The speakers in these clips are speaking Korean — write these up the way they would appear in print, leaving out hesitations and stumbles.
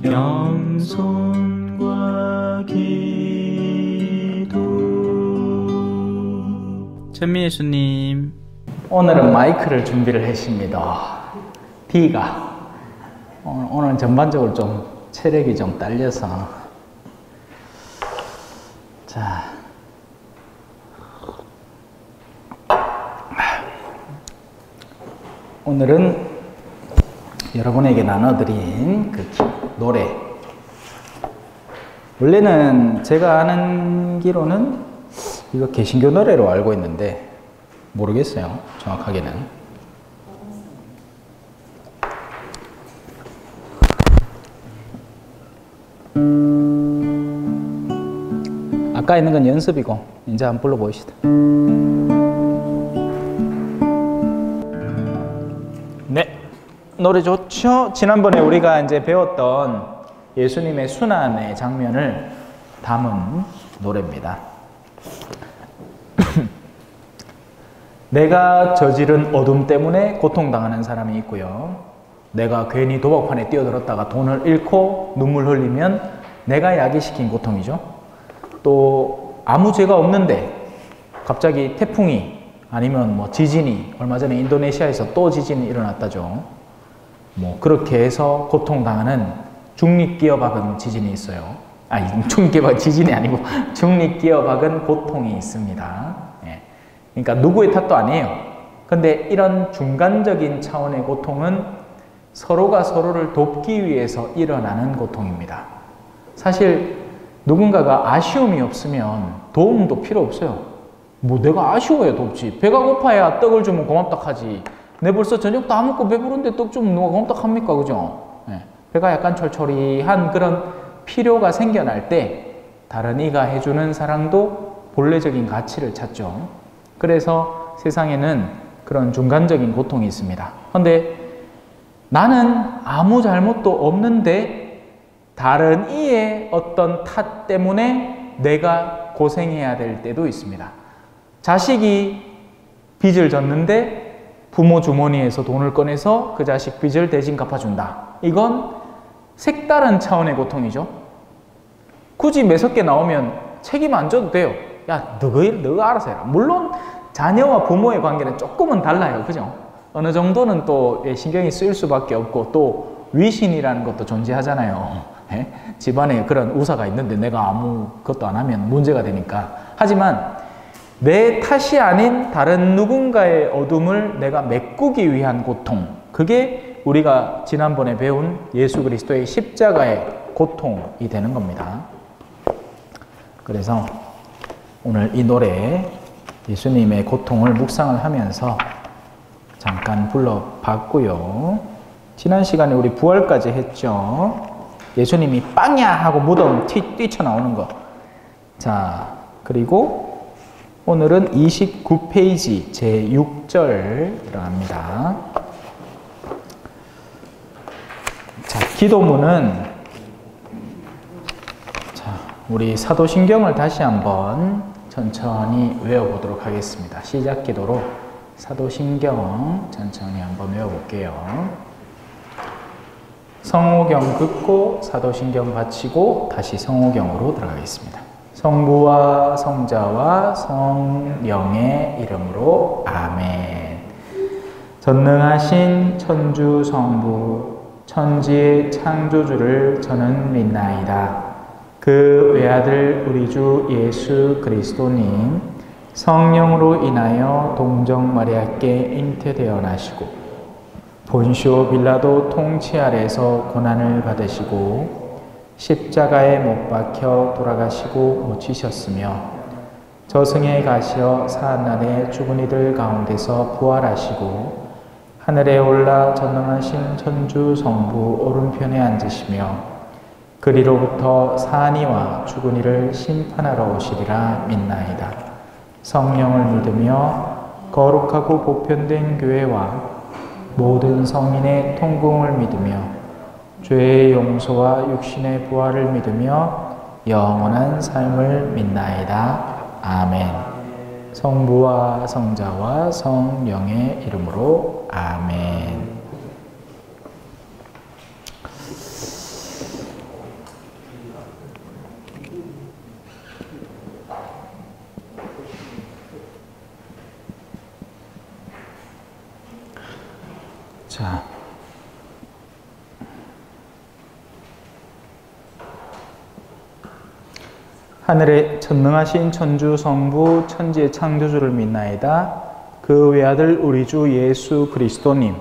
겸손과 기도. 천미예수님, 오늘은 마이크를 준비를 했습니다. D가 오늘 전반적으로 좀 체력이 좀 딸려서 자 오늘은 여러분에게 나눠드린 그 노래, 원래는 제가 아는 기로는 이거 개신교 노래로 알고 있는데 모르겠어요, 정확하게는. 아까 있는 건 연습이고 이제 한번 불러보시다. 네, 노래 좋죠? 지난번에 우리가 이제 배웠던 예수님의 순환의 장면을 담은 노래입니다. 내가 저지른 어둠 때문에 고통당하는 사람이 있고요. 내가 괜히 도박판에 뛰어들었다가 돈을 잃고 눈물 흘리면 내가 야기시킨 고통이죠. 또 아무 죄가 없는데 갑자기 태풍이 아니면 뭐 지진이, 얼마 전에 인도네시아에서 또 지진이 일어났다죠. 뭐 그렇게 해서 고통당하는 중립기어박은 지진이 있어요. 아니, 중립기어박 지진이 아니고 중립기어박은 고통이 있습니다. 예. 그러니까 누구의 탓도 아니에요. 근데 이런 중간적인 차원의 고통은 서로가 서로를 돕기 위해서 일어나는 고통입니다. 사실 누군가가 아쉬움이 없으면 도움도 필요 없어요. 뭐 내가 아쉬워야 돕지. 배가 고파야 떡을 주면 고맙다 하지. 내 벌써 저녁도 안 먹고 배부른데 떡 주면 누가 고맙다 합니까? 그죠? 네. 배가 약간 철철이한 그런 필요가 생겨날 때 다른 이가 해주는 사랑도 본래적인 가치를 찾죠. 그래서 세상에는 그런 중간적인 고통이 있습니다. 그런데 나는 아무 잘못도 없는데 다른 이의 어떤 탓 때문에 내가 고생해야 될 때도 있습니다. 자식이 빚을 졌는데 부모 주머니에서 돈을 꺼내서 그 자식 빚을 대신 갚아준다. 이건 색다른 차원의 고통이죠. 굳이 매섭게 나오면 책임 안 져도 돼요. 야, 너가 알아서 해라. 물론 자녀와 부모의 관계는 조금은 달라요. 그죠? 어느 정도는 또 신경이 쓰일 수밖에 없고 또 위신이라는 것도 존재하잖아요. 예? 집안에 그런 우사가 있는데 내가 아무것도 안 하면 문제가 되니까. 하지만 내 탓이 아닌 다른 누군가의 어둠을 내가 메꾸기 위한 고통, 그게 우리가 지난번에 배운 예수 그리스도의 십자가의 고통이 되는 겁니다. 그래서 오늘 이 노래 예수님의 고통을 묵상을 하면서 잠깐 불러봤고요. 지난 시간에 우리 부활까지 했죠. 예수님이 빵야 하고 무덤 뛰쳐나오는 거. 자, 그리고 오늘은 29페이지 제6절 들어갑니다. 자, 기도문은 자, 우리 사도신경을 다시 한번 천천히 외워보도록 하겠습니다. 시작 기도로 사도신경 천천히 한번 외워볼게요. 성호경 듣고 사도신경 바치고 다시 성호경으로 들어가겠습니다. 성부와 성자와 성령의 이름으로 아멘. 전능하신 천주 성부 천지의 창조주를 저는 믿나이다. 그 외아들 우리 주 예수 그리스도님 성령으로 인하여 동정 마리아께 잉태되어 나시고 본시오 빌라도 통치 아래서 고난을 받으시고 십자가에 못 박혀 돌아가시고 묻히셨으며 저승에 가시어 사한날에 죽은 이들 가운데서 부활하시고 하늘에 올라 전능하신 천주 성부 오른편에 앉으시며 그리로부터 사한 이와 죽은 이를 심판하러 오시리라 믿나이다. 성령을 믿으며 거룩하고 보편된 교회와 모든 성인의 통공을 믿으며 죄의 용서와 육신의 부활을 믿으며 영원한 삶을 믿나이다. 아멘. 성부와 성자와 성령의 이름으로 아멘. 자, 하늘의 전능하신 천주 성부 천지의 창조주를 믿나이다. 그 외아들 우리 주 예수 그리스도님,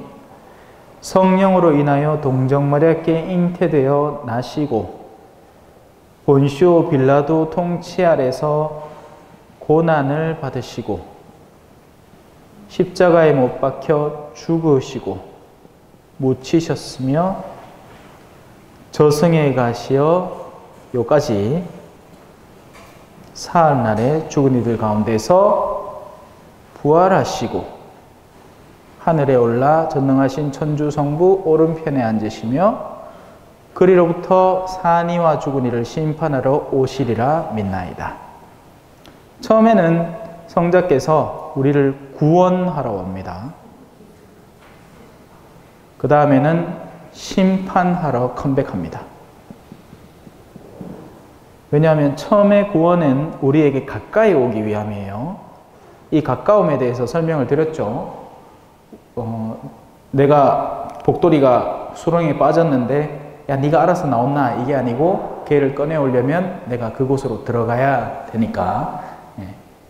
성령으로 인하여 동정마리아께 잉태되어 나시고 본시오 빌라도 통치 아래서 고난을 받으시고 십자가에 못 박혀 죽으시고 묻히셨으며 저승에 가시어 요까지 사흘날에 죽은 이들 가운데서 부활하시고 하늘에 올라 전능하신 천주 성부 오른편에 앉으시며 그리로부터 산이와 죽은 이를 심판하러 오시리라 믿나이다. 처음에는 성자께서 우리를 구원하러 옵니다. 그 다음에는 심판하러 컴백합니다. 왜냐하면 처음에 구원은 우리에게 가까이 오기 위함이에요. 이 가까움에 대해서 설명을 드렸죠. 내가 복돌이가 수렁에 빠졌는데 야 네가 알아서 나온나 이게 아니고 걔를 꺼내오려면 내가 그곳으로 들어가야 되니까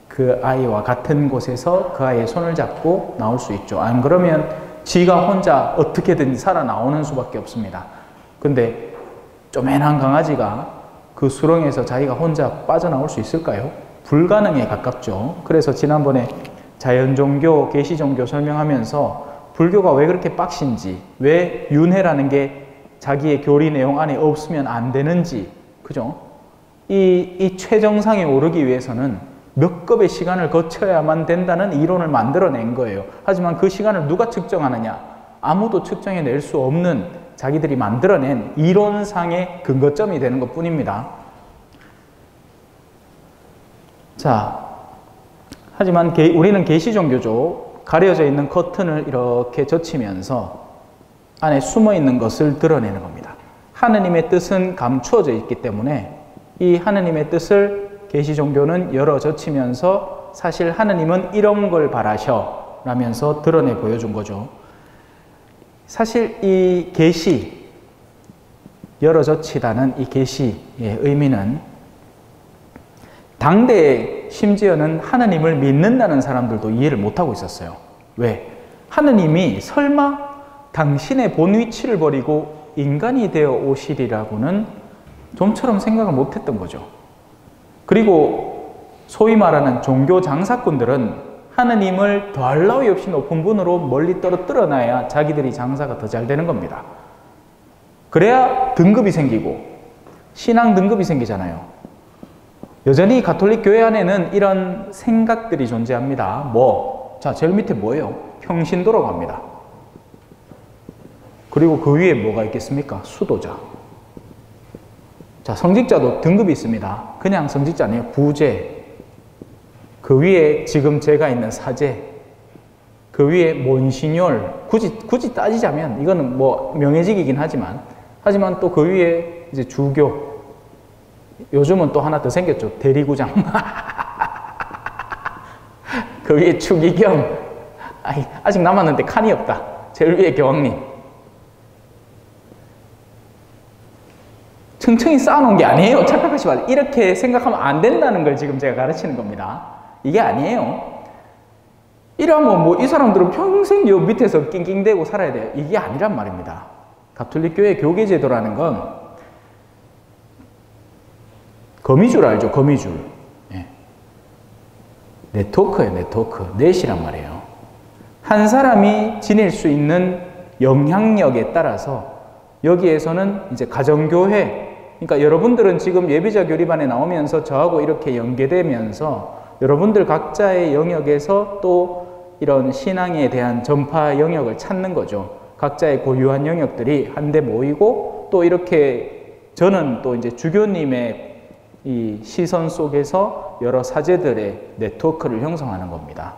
그 아이와 같은 곳에서 그 아이의 손을 잡고 나올 수 있죠. 안 그러면 지가 혼자 어떻게든 살아나오는 수밖에 없습니다. 근데 쪼맨한 강아지가 그 수렁에서 자기가 혼자 빠져나올 수 있을까요? 불가능에 가깝죠. 그래서 지난번에 자연종교, 계시종교 설명하면서 불교가 왜 그렇게 빡신지, 왜 윤회라는 게 자기의 교리 내용 안에 없으면 안 되는지, 그죠? 이 최정상에 오르기 위해서는 몇 급의 시간을 거쳐야만 된다는 이론을 만들어낸 거예요. 하지만 그 시간을 누가 측정하느냐? 아무도 측정해낼 수 없는 자기들이 만들어낸 이론상의 근거점이 되는 것 뿐입니다. 자, 하지만 우리는 계시종교죠. 가려져 있는 커튼을 이렇게 젖히면서 안에 숨어 있는 것을 드러내는 겁니다. 하느님의 뜻은 감추어져 있기 때문에 이 하느님의 뜻을 계시종교는 열어 젖히면서 사실 하느님은 이런 걸 바라셔 라면서 드러내 보여준 거죠. 사실 이 계시, 열어 젖히다는 이 계시의 의미는 당대에 심지어는 하느님을 믿는다는 사람들도 이해를 못하고 있었어요. 왜? 하느님이 설마 당신의 본 위치를 버리고 인간이 되어 오시리라고는 좀처럼 생각을 못했던 거죠. 그리고 소위 말하는 종교 장사꾼들은 하느님을 더할 나위 없이 높은 분으로 멀리 떨어뜨려 놔야 자기들이 장사가 더 잘 되는 겁니다. 그래야 등급이 생기고 신앙 등급이 생기잖아요. 여전히 가톨릭 교회 안에는 이런 생각들이 존재합니다. 자, 제일 밑에 뭐예요? 평신도라고 합니다. 그리고 그 위에 뭐가 있겠습니까? 수도자. 자, 성직자도 등급이 있습니다. 그냥 성직자 아니에요. 부재. 그 위에 지금 제가 있는 사제. 그 위에 몬시뇰. 굳이 따지자면 이거는 뭐 명예직이긴 하지만 또 그 위에 이제 주교. 요즘은 또 하나 더 생겼죠. 대리구장. 그 위에 추기경. 아직 남았는데 칸이 없다. 제일 위에 교황님. 층층이 쌓아놓은 게 아니에요. 착각하지 마세요. 이렇게 생각하면 안 된다는 걸 지금 제가 가르치는 겁니다. 이게 아니에요. 이러면 뭐 이 사람들은 평생 요 밑에서 낑낑대고 살아야 돼요. 이게 아니란 말입니다. 가톨릭 교회 교계제도라는 건 거미줄 알죠? 거미줄. 예. 네트워크예요. 네트워크. 넷이란 말이에요. 한 사람이 지닐 수 있는 영향력에 따라서 여기에서는 이제 가정교회, 그러니까 여러분들은 지금 예비자 교리반에 나오면서 저하고 이렇게 연계되면서 여러분들 각자의 영역에서 또 이런 신앙에 대한 전파 영역을 찾는 거죠. 각자의 고유한 영역들이 한데 모이고 또 이렇게 저는 또 이제 주교님의 이 시선 속에서 여러 사제들의 네트워크를 형성하는 겁니다.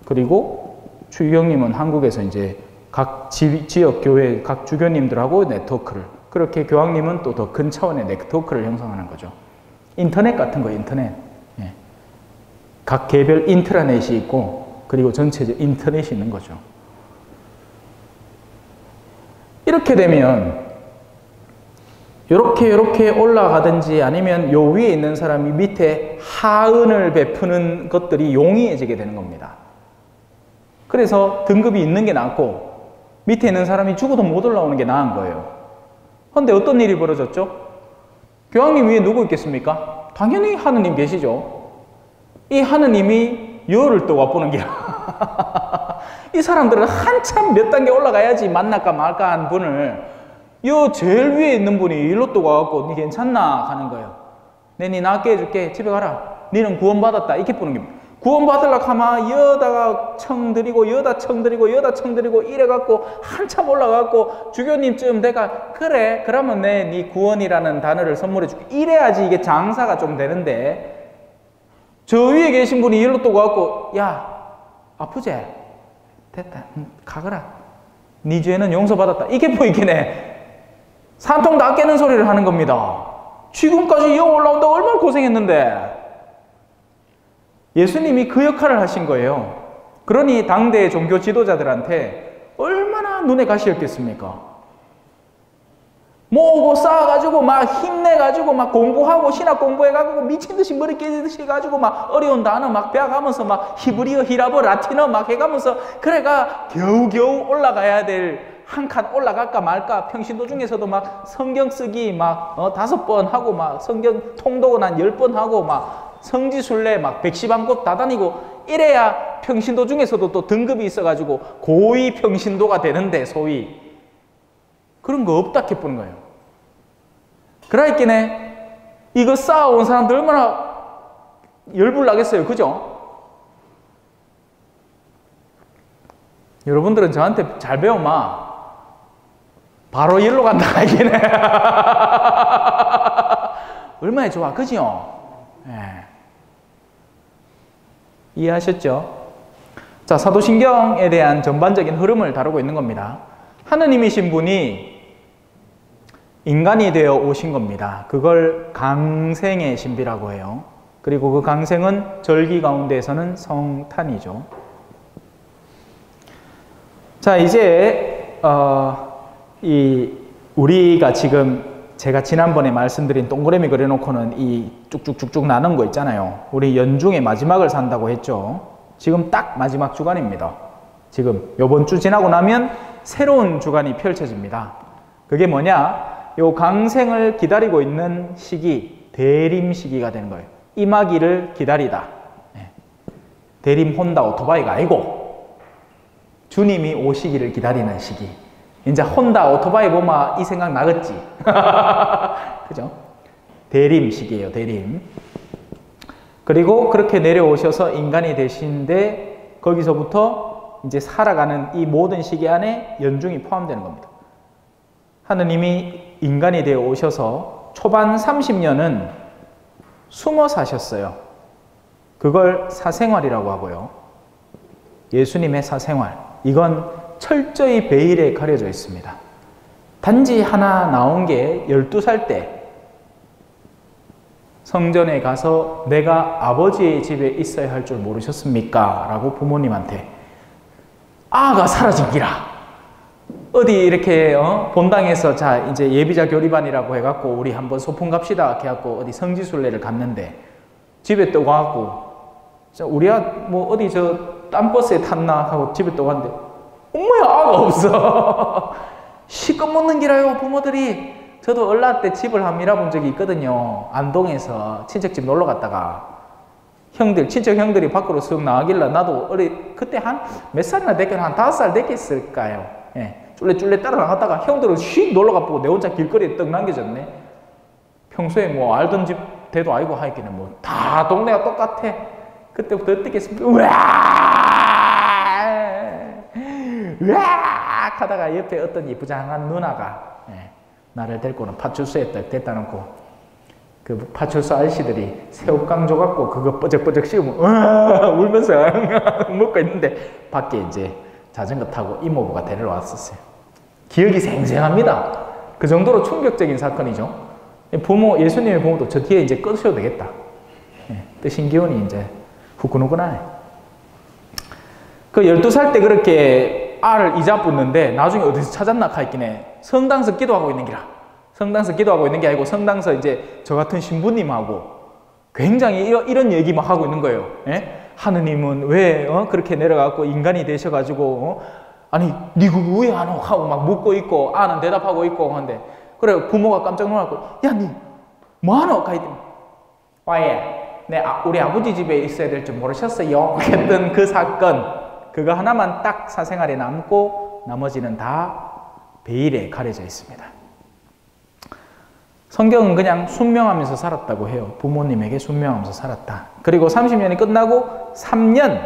그리고 주교님은 한국에서 이제 각 지역 교회 각 주교님들하고 네트워크를, 그렇게 교황님은 또 더 큰 차원의 네트워크를 형성하는 거죠. 인터넷 같은 거예요. 인터넷. 예. 각 개별 인트라넷이 있고 그리고 전체적 인터넷이 있는 거죠. 이렇게 되면 이렇게 올라가든지 아니면 요 위에 있는 사람이 밑에 하은을 베푸는 것들이 용이해지게 되는 겁니다. 그래서 등급이 있는 게 낫고 밑에 있는 사람이 죽어도 못 올라오는 게 나은 거예요. 그런데 어떤 일이 벌어졌죠? 교황님 위에 누구 있겠습니까? 당연히 하느님 계시죠. 이 하느님이 열을 또 와보는 게 이 사람들은 한참 몇 단계 올라가야지 만날까 말까 한 분을 요 제일 위에 있는 분이 일로 또 와갖고 니 괜찮나? 하는 거예요. 니 낫게 해줄게. 집에 가라. 니는 구원받았다. 이렇게 보는 겁니다. 구원받으려고 하면 여다가 청 드리고 여다 청 드리고 여다 청 드리고 이래갖고 한참 올라가갖고 주교님쯤 내가 그래 그러면 네 구원이라는 단어를 선물해 줄게. 이래야지 이게 장사가 좀 되는데 저 위에 계신 분이 일로 또 와갖고 야 아프지? 됐다. 가거라. 네 죄는 용서받았다. 이게 뭐 이게네. 산통 다 깨는 소리를 하는 겁니다. 지금까지 영 올라온다고 얼마나 고생했는데 예수님이 그 역할을 하신 거예요. 그러니 당대의 종교 지도자들한테 얼마나 눈에 가시였겠습니까? 모으고 쌓아가지고 막 힘내가지고 막 공부하고 신학 공부해가지고 미친듯이 머리 깨지듯이 해가지고 막 어려운 단어 막 배워가면서 막 히브리어, 히라버, 라틴어 막 해가면서 그래가 겨우겨우 올라가야 될 한 칸 올라갈까 말까 평신도 중에서도 막 성경 쓰기 막 5번 하고 막 성경 통독은 한 10번 하고 막 성지순례 막 백시방꽃 다 다니고 이래야 평신도 중에서도 또 등급이 있어가지고 고위 평신도가 되는데 소위 그런 거 없다 해보는 거예요. 그러니까 이거 쌓아온 사람들 얼마나 열불 나겠어요. 그죠? 여러분들은 저한테 잘 배워마 바로 일로 간다 이게네. 얼마나 좋아. 그죠? 네. 이해하셨죠? 자, 사도신경에 대한 전반적인 흐름을 다루고 있는 겁니다. 하느님이신 분이 인간이 되어 오신 겁니다. 그걸 강생의 신비라고 해요. 그리고 그 강생은 절기 가운데에서는 성탄이죠. 자, 이제 우리가 지금 제가 지난번에 말씀드린 동그라미 그려놓고는 이 쭉쭉쭉쭉 나눈 거 있잖아요. 우리 연중의 마지막을 산다고 했죠. 지금 딱 마지막 주간입니다. 지금 요번 주 지나고 나면 새로운 주간이 펼쳐집니다. 그게 뭐냐? 요 강생을 기다리고 있는 시기, 대림 시기가 되는 거예요. 임하기를 기다리다. 대림 혼다 오토바이가 아니고 주님이 오시기를 기다리는 시기. 이제 혼다 오토바이 보면 이 생각 나겠지. 그죠? 대림 시기예요. 대림. 그리고 그렇게 내려오셔서 인간이 되신데 거기서부터 이제 살아가는 이 모든 시기 안에 연중이 포함되는 겁니다. 하느님이 인간이 되어 오셔서 초반 30년은 숨어 사셨어요. 그걸 사생활이라고 하고요. 예수님의 사생활. 이건 철저히 베일에 가려져 있습니다. 단지 하나 나온 게 12살 때 성전에 가서 내가 아버지의 집에 있어야 할 줄 모르셨습니까? 라고 부모님한테 아가 사라진 기라. 어디 이렇게 본당에서 자 이제 예비자 교리반이라고 해갖고 우리 한번 소풍 갑시다 해갖고 어디 성지순례를 갔는데 집에 또 와갖고 우리야 뭐 어디 저 딴 버스에 탔나 하고 집에 또 왔는데 엄마야 아가 없어. 시껏 묻는 기라요 부모들이. 저도 얼라 때 집을 한 밀어본 적이 있거든요. 안동에서 친척집 놀러 갔다가 친척 형들이 밖으로 쓱 나가길래 나도 그때 한 몇 살이나 됐겠나 한 5살 됐겠을까요. 예. 쫄래쫄래 따라 나갔다가 형들은 휙 놀러 가보고 내 혼자 길거리에 떡 남겨졌네. 평소에 뭐 알던 집 대도 아니고 하기는 뭐 다 동네가 똑같아. 그때부터 어떻겠습니까? 으악 하다가 옆에 어떤 이쁘장한 누나가 나를 데리고는 파출소에 딱 데려다 놓고 그 파출소 아저씨들이 새우깡 줘갖고 그거 뻐적뻐적 씹으면 울면서 먹고 있는데 밖에 이제 자전거 타고 이모부가 데리러 왔었어요. 기억이 생생합니다. 그 정도로 충격적인 사건이죠. 예수님의 부모도 저 뒤에 이제 꺼주셔도 되겠다. 뜨신 기운이 이제 후끈후끈하네. 그 12살 때 그렇게 알을 이자 붙는데 나중에 어디서 찾았나 하있기네 성당에서 기도하고 있는 기라. 성당에서 기도하고 있는 게 아니고 성당에서 이제 저 같은 신부님하고 굉장히 이런 얘기 막 하고 있는 거예요. 예? 하느님은 왜 그렇게 내려가고 인간이 되셔가지고 아니 니가 왜 안 오? 하고 막 묻고 있고 아는 대답하고 있고 하는데 그래 부모가 깜짝 놀랐고 야 니 뭐하노? 하있더니 와예 우리 아버지 집에 있어야 될 줄 모르셨어요? 했던 그 사건 그거 하나만 딱 사생활에 남고 나머지는 다 베일에 가려져 있습니다. 성경은 그냥 순명하면서 살았다고 해요. 부모님에게 순명하면서 살았다. 그리고 30년이 끝나고 3년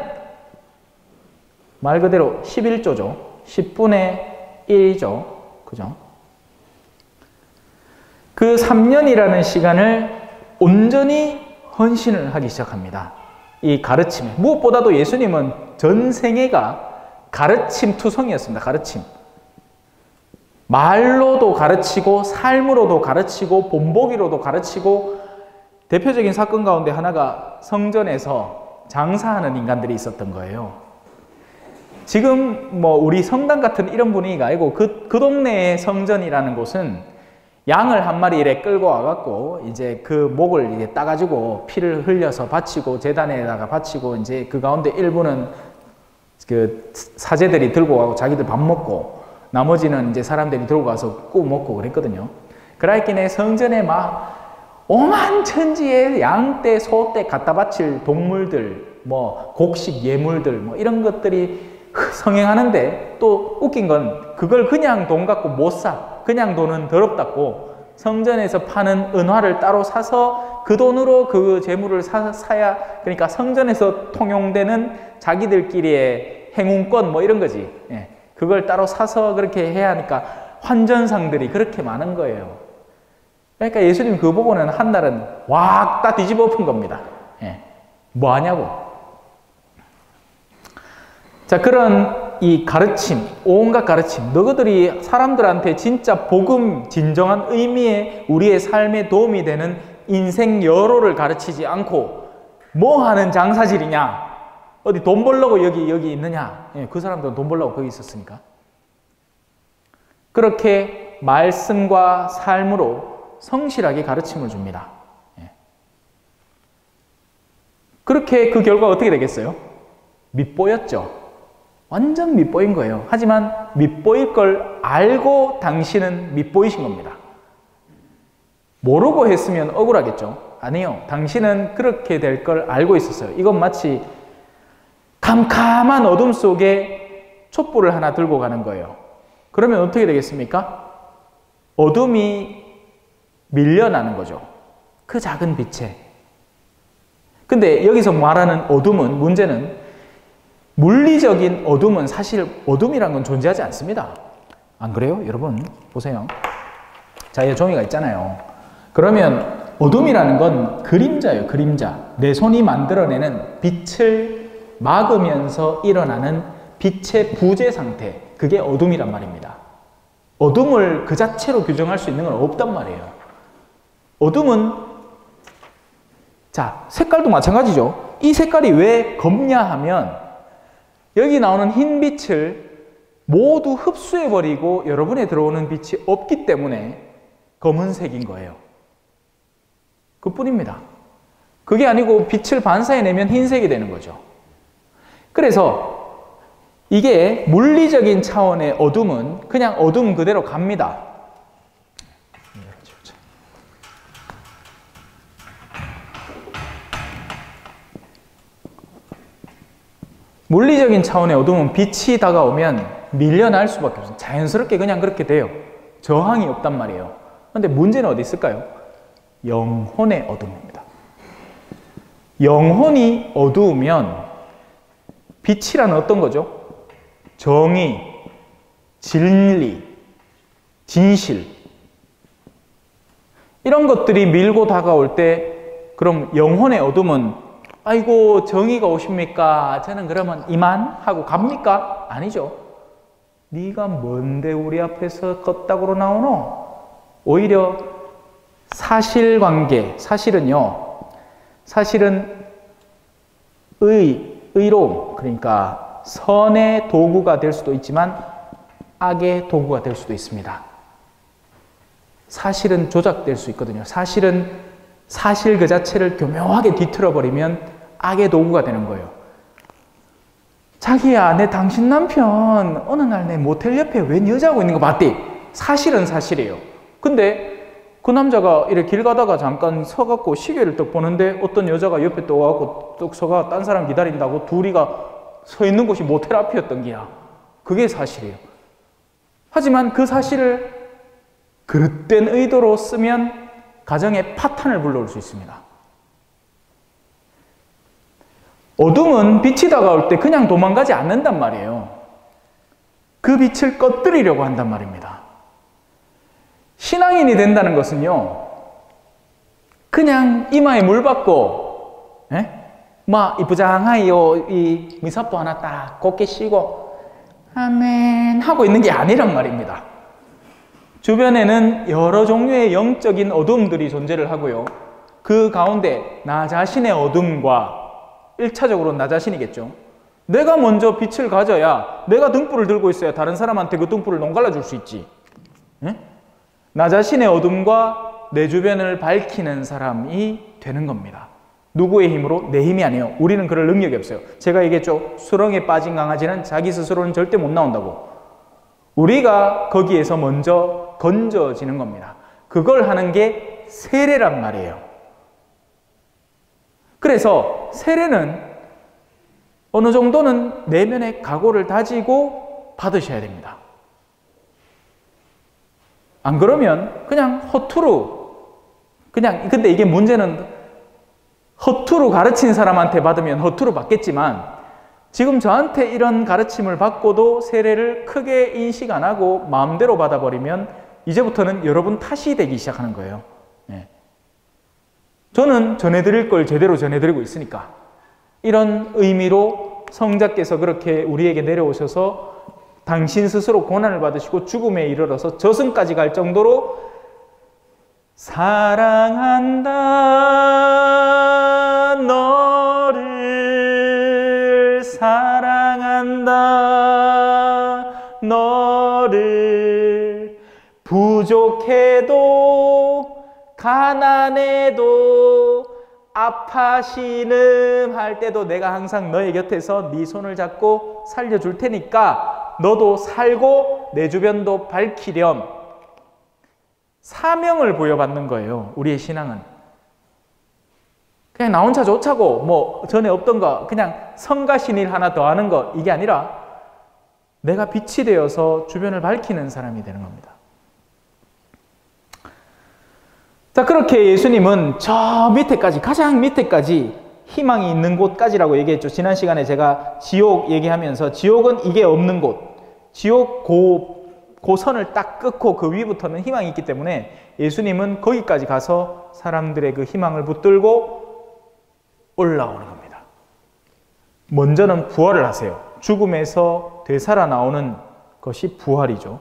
말 그대로 11조죠. 10분의 1이죠. 그죠? 그 3년이라는 시간을 온전히 헌신을 하기 시작합니다. 이 가르침에. 무엇보다도 예수님은 전생애가 가르침 투성이었습니다. 가르침. 말로도 가르치고 삶으로도 가르치고 본보기로도 가르치고 대표적인 사건 가운데 하나가 성전에서 장사하는 인간들이 있었던 거예요. 지금 뭐 우리 성당 같은 이런 분위기가 아니고 그 동네의 성전이라는 곳은 양을 한 마리 이래 끌고 와갖고 이제 그 목을 이제 따가지고 피를 흘려서 바치고 제단에다가 바치고 이제 그 가운데 일부는 그 사제들이 들고 가고 자기들 밥 먹고 나머지는 이제 사람들이 들고 가서 구워 먹고 그랬거든요. 그라이킨의 성전에 막 오만천지의 양떼, 소떼 갖다 바칠 동물들, 뭐 곡식 예물들, 뭐 이런 것들이 성행하는데 또 웃긴 건 그걸 그냥 돈 갖고 못 사. 그냥 돈은 더럽다고 성전에서 파는 은화를 따로 사서 그 돈으로 그 재물을 사야 그러니까 성전에서 통용되는 자기들끼리의 행운권 뭐 이런 거지. 예. 그걸 따로 사서 그렇게 해야 하니까 환전상들이 그렇게 많은 거예요. 그러니까 예수님 그거 보고는 한 날은 확 다 뒤집어 엎은 겁니다. 예. 뭐 하냐고. 자, 그런 이 가르침, 온갖 가르침, 너희들이 사람들한테 진짜 복음, 진정한 의미의 우리의 삶에 도움이 되는 인생 여로를 가르치지 않고 뭐 하는 장사질이냐? 어디 돈 벌려고 여기 있느냐? 예, 그 사람들은 돈 벌려고 거기 있었으니까. 그렇게 말씀과 삶으로 성실하게 가르침을 줍니다. 예. 그렇게 그 결과 어떻게 되겠어요? 밉보였죠. 완전 밉보인 거예요. 하지만 밉보일 걸 알고 당신은 밉보이신 겁니다. 모르고 했으면 억울하겠죠. 아니요. 당신은 그렇게 될 걸 알고 있었어요. 이건 마치 캄캄한 어둠 속에 촛불을 하나 들고 가는 거예요. 그러면 어떻게 되겠습니까? 어둠이 밀려나는 거죠. 그 작은 빛에. 근데 여기서 말하는 어둠은, 문제는 물리적인 어둠은 사실 어둠이란 건 존재하지 않습니다. 안 그래요? 여러분 보세요. 자, 이 종이가 있잖아요. 그러면 어둠이라는 건 그림자예요. 그림자. 내 손이 만들어내는 빛을 막으면서 일어나는 빛의 부재 상태. 그게 어둠이란 말입니다. 어둠을 그 자체로 규정할 수 있는 건 없단 말이에요. 어둠은, 자, 색깔도 마찬가지죠. 이 색깔이 왜 검냐 하면 여기 나오는 흰 빛을 모두 흡수해버리고 여러분에 들어오는 빛이 없기 때문에 검은색인 거예요. 그뿐입니다. 그게 아니고 빛을 반사해내면 흰색이 되는 거죠. 그래서 이게 물리적인 차원의 어둠은 그냥 어둠 그대로 갑니다. 물리적인 차원의 어둠은 빛이 다가오면 밀려날 수밖에 없어요. 자연스럽게 그냥 그렇게 돼요. 저항이 없단 말이에요. 그런데 문제는 어디 있을까요? 영혼의 어둠입니다. 영혼이 어두우면 빛이란 어떤 거죠? 정의, 진리, 진실 이런 것들이 밀고 다가올 때 그럼 영혼의 어둠은 아이고 정의가 오십니까? 저는 그러면 이만 하고 갑니까? 아니죠. 네가 뭔데 우리 앞에서 껐다구로 나오노? 오히려 사실관계, 사실은 의로움, 그러니까 선의 도구가 될 수도 있지만 악의 도구가 될 수도 있습니다. 사실은 조작될 수 있거든요. 사실은 사실 그 자체를 교묘하게 뒤틀어버리면 악의 도구가 되는 거예요. 자기야, 내 당신 남편 어느 날 내 모텔 옆에 웬 여자하고 있는 거 봤디? 사실은 사실이에요. 근데 그 남자가 이렇게 길 가다가 잠깐 서갖고 시계를 딱 보는데 어떤 여자가 옆에 또 와갖고 뚝 서가 딴 사람 기다린다고 둘이가 서 있는 곳이 모텔 앞이었던 게야. 그게 사실이에요. 하지만 그 사실을 그릇된 의도로 쓰면 가정에 파탄을 불러올 수 있습니다. 어둠은 빛이 다가올 때 그냥 도망가지 않는단 말이에요. 그 빛을 꺼뜨리려고 한단 말입니다. 신앙인이 된다는 것은요, 그냥 이마에 물 받고, 막 이쁘장하이요, 이 미사포 하나 딱 곱게 씌고, 아멘 하고 있는 게 아니란 말입니다. 주변에는 여러 종류의 영적인 어둠들이 존재를 하고요. 그 가운데 나 자신의 어둠과 1차적으로 나 자신이겠죠. 내가 먼저 빛을 가져야, 내가 등불을 들고 있어야 다른 사람한테 그 등불을 농갈라 줄 수 있지. 나 자신의 어둠과 내 주변을 밝히는 사람이 되는 겁니다. 누구의 힘으로? 내 힘이 아니에요. 우리는 그럴 능력이 없어요. 제가 얘기했죠. 수렁에 빠진 강아지는 자기 스스로는 절대 못 나온다고. 우리가 거기에서 먼저 건져지는 겁니다. 그걸 하는 게 세례란 말이에요. 그래서 세례는 어느 정도는 내면의 각오를 다지고 받으셔야 됩니다. 안 그러면 그냥 허투루, 근데 이게 문제는 허투루 가르친 사람한테 받으면 허투루 받겠지만, 지금 저한테 이런 가르침을 받고도 세례를 크게 인식 안 하고 마음대로 받아버리면 이제부터는 여러분 탓이 되기 시작하는 거예요. 저는 전해드릴 걸 제대로 전해드리고 있으니까. 이런 의미로 성자께서 그렇게 우리에게 내려오셔서 당신 스스로 고난을 받으시고 죽음에 이르러서 저승까지 갈 정도로 사랑한다 너를 사랑한다 너를 부족해도 가난해도 아파 신음할 때도 내가 항상 너의 곁에서 네 손을 잡고 살려줄 테니까 너도 살고 내 주변도 밝히렴. 사명을 부여받는 거예요. 우리의 신앙은. 그냥 나 혼자 좋자고 뭐 전에 없던 거 그냥 성가신 일 하나 더 하는 거, 이게 아니라 내가 빛이 되어서 주변을 밝히는 사람이 되는 겁니다. 자, 그렇게 예수님은 저 밑에까지, 가장 밑에까지 희망이 있는 곳까지라고 얘기했죠. 지난 시간에 제가 지옥 얘기하면서 지옥은 이게 없는 곳, 지옥 고선을 딱 끊고 그 위부터는 희망이 있기 때문에 예수님은 거기까지 가서 사람들의 그 희망을 붙들고 올라오는 겁니다. 먼저는 부활을 하세요. 죽음에서 되살아나오는 것이 부활이죠.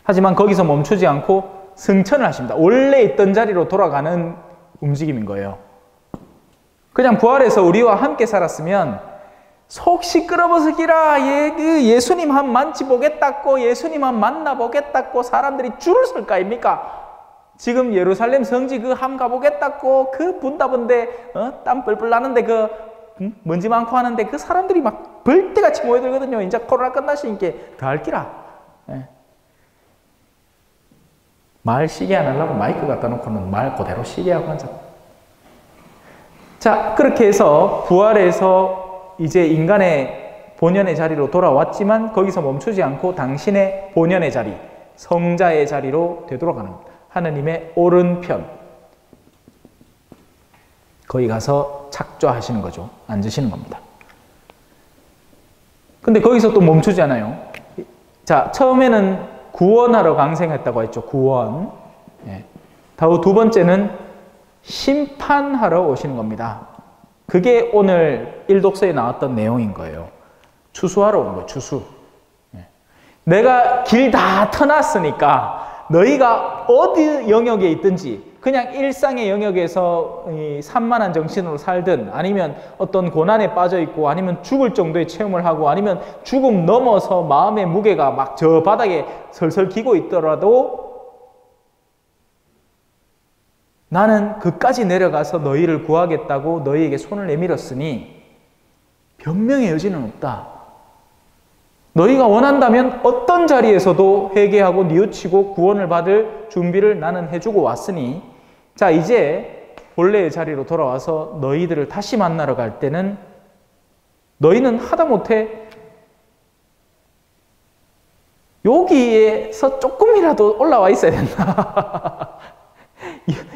하지만 거기서 멈추지 않고 승천을 하십니다. 원래 있던 자리로 돌아가는 움직임인 거예요. 그냥 부활해서 우리와 함께 살았으면 속 시끄러워서기라 예수님 한 만지보겠다고, 예수님 한 만나보겠다고 사람들이 줄을 설 거 아닙니까? 지금 예루살렘 성지 그 함 가보겠다고 그 분다분데 땀 뻘뻘 나는데 그 먼지 많고 하는데 그 사람들이 막 벌떼같이 모여들거든요. 이제 코로나 끝나시니까 더 할기라. 말 시계 안 하려고 마이크 갖다 놓고는 말 그대로 시계하고 앉아. 자, 그렇게 해서 부활해서 이제 인간의 본연의 자리로 돌아왔지만 거기서 멈추지 않고 당신의 본연의 자리, 성자의 자리로 되돌아가는 겁니다. 하느님의 오른편. 거기 가서 착좌하시는 거죠. 앉으시는 겁니다. 근데 거기서 또 멈추지 않아요. 자, 처음에는 구원하러 강생했다고 했죠. 구원. 두 번째는 심판하러 오시는 겁니다. 그게 오늘 일독서에 나왔던 내용인 거예요. 추수하러 오는 거예요. 추수. 내가 길 다 터놨으니까 너희가 어디 영역에 있든지 그냥 일상의 영역에서 이 산만한 정신으로 살든 아니면 어떤 고난에 빠져 있고 아니면 죽을 정도의 체험을 하고 아니면 죽음 넘어서 마음의 무게가 막 저 바닥에 설설 기고 있더라도 나는 그까지 내려가서 너희를 구하겠다고 너희에게 손을 내밀었으니 변명의 여지는 없다. 너희가 원한다면 어떤 자리에서도 회개하고 뉘우치고 구원을 받을 준비를 나는 해주고 왔으니 자 이제 본래의 자리로 돌아와서 너희들을 다시 만나러 갈 때는 너희는 하다못해 여기에서 조금이라도 올라와 있어야 된다.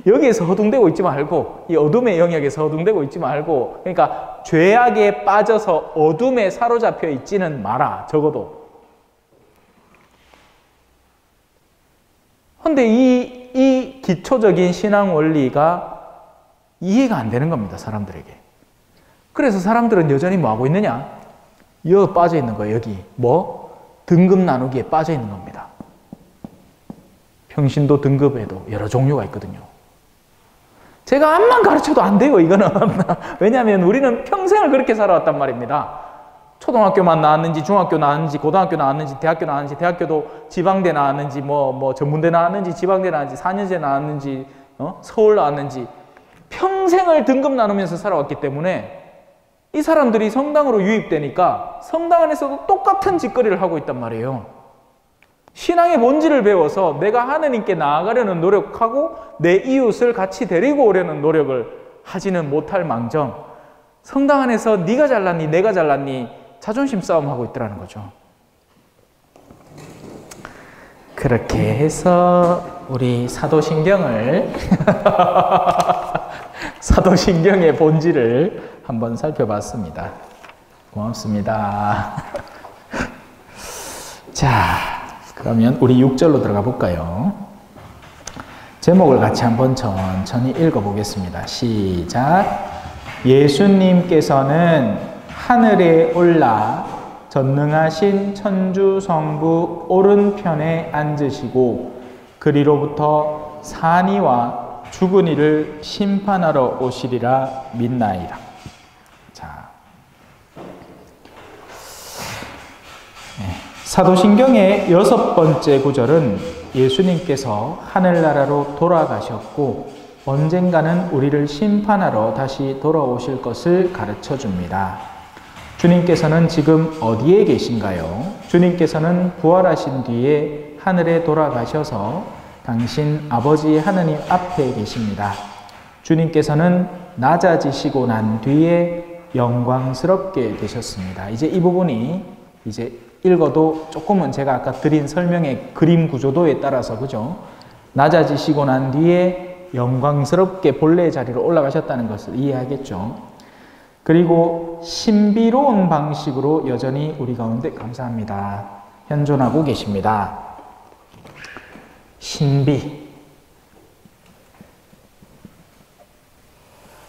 여기에서 허둥대고 있지 말고 이 어둠의 영역에서 허둥대고 있지 말고 그러니까 죄악에 빠져서 어둠에 사로잡혀 있지는 마라. 적어도. 그런데 이 기초적인 신앙 원리가 이해가 안 되는 겁니다. 사람들에게. 그래서 사람들은 여전히 뭐 하고 있느냐? 여기 빠져 있는 거예요. 여기. 뭐? 등급 나누기에 빠져 있는 겁니다. 평신도 등급에도 여러 종류가 있거든요. 제가 암만 가르쳐도 안 돼요, 이거는. 왜냐하면 우리는 평생을 그렇게 살아왔단 말입니다. 초등학교만 나왔는지, 중학교 나왔는지, 고등학교 나왔는지, 대학교도 지방대 나왔는지, 전문대 나왔는지, 지방대 나왔는지, 4년제 나왔는지, 서울 나왔는지, 평생을 등급 나누면서 살아왔기 때문에 이 사람들이 성당으로 유입되니까 성당 안에서도 똑같은 짓거리를 하고 있단 말이에요. 신앙의 본질을 배워서 내가 하느님께 나아가려는 노력하고 내 이웃을 같이 데리고 오려는 노력을 하지는 못할 망정 성당 안에서 네가 잘났니 내가 잘났니 자존심 싸움하고 있더라는 거죠. 그렇게 해서 우리 사도신경을 사도신경의 본질을 한번 살펴봤습니다. 고맙습니다. 자, 그러면 우리 6절로 들어가 볼까요? 제목을 같이 한번 천천히 읽어보겠습니다. 시작. 예수님께서는 하늘에 올라 전능하신 천주성부 오른편에 앉으시고 그리로부터 산이와 죽은 이를 심판하러 오시리라 믿나이다. 자, 사도신경의 6번째 구절은 예수님께서 하늘나라로 돌아가셨고 언젠가는 우리를 심판하러 다시 돌아오실 것을 가르쳐 줍니다. 주님께서는 지금 어디에 계신가요? 주님께서는 부활하신 뒤에 하늘에 돌아가셔서 당신 아버지 하느님 앞에 계십니다. 주님께서는 낮아지시고 난 뒤에 영광스럽게 되셨습니다. 이제 이 부분이 이제 읽어도 조금은 제가 아까 드린 설명의 그림 구조도에 따라서 그죠? 낮아지시고 난 뒤에 영광스럽게 본래의 자리로 올라가셨다는 것을 이해하겠죠. 그리고 신비로운 방식으로 여전히 우리 가운데 감사합니다. 현존하고 계십니다. 신비.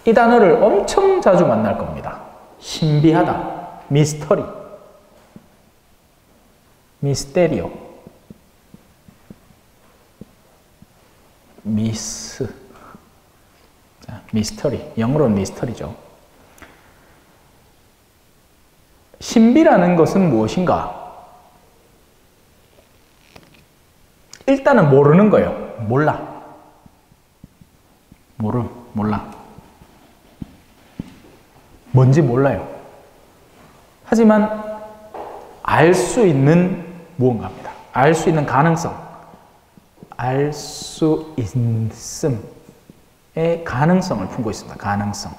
이 단어를 엄청 자주 만날 겁니다. 신비하다. 미스터리. 미스테리오. 미스터리. 영어로는 미스터리죠. 신비라는 것은 무엇인가? 일단은 모르는 거예요. 몰라. 몰라. 뭔지 몰라요. 하지만 알 수 있는 무언가입니다. 알 수 있는 가능성. 알 수 있음의 가능성을 품고 있습니다. 가능성.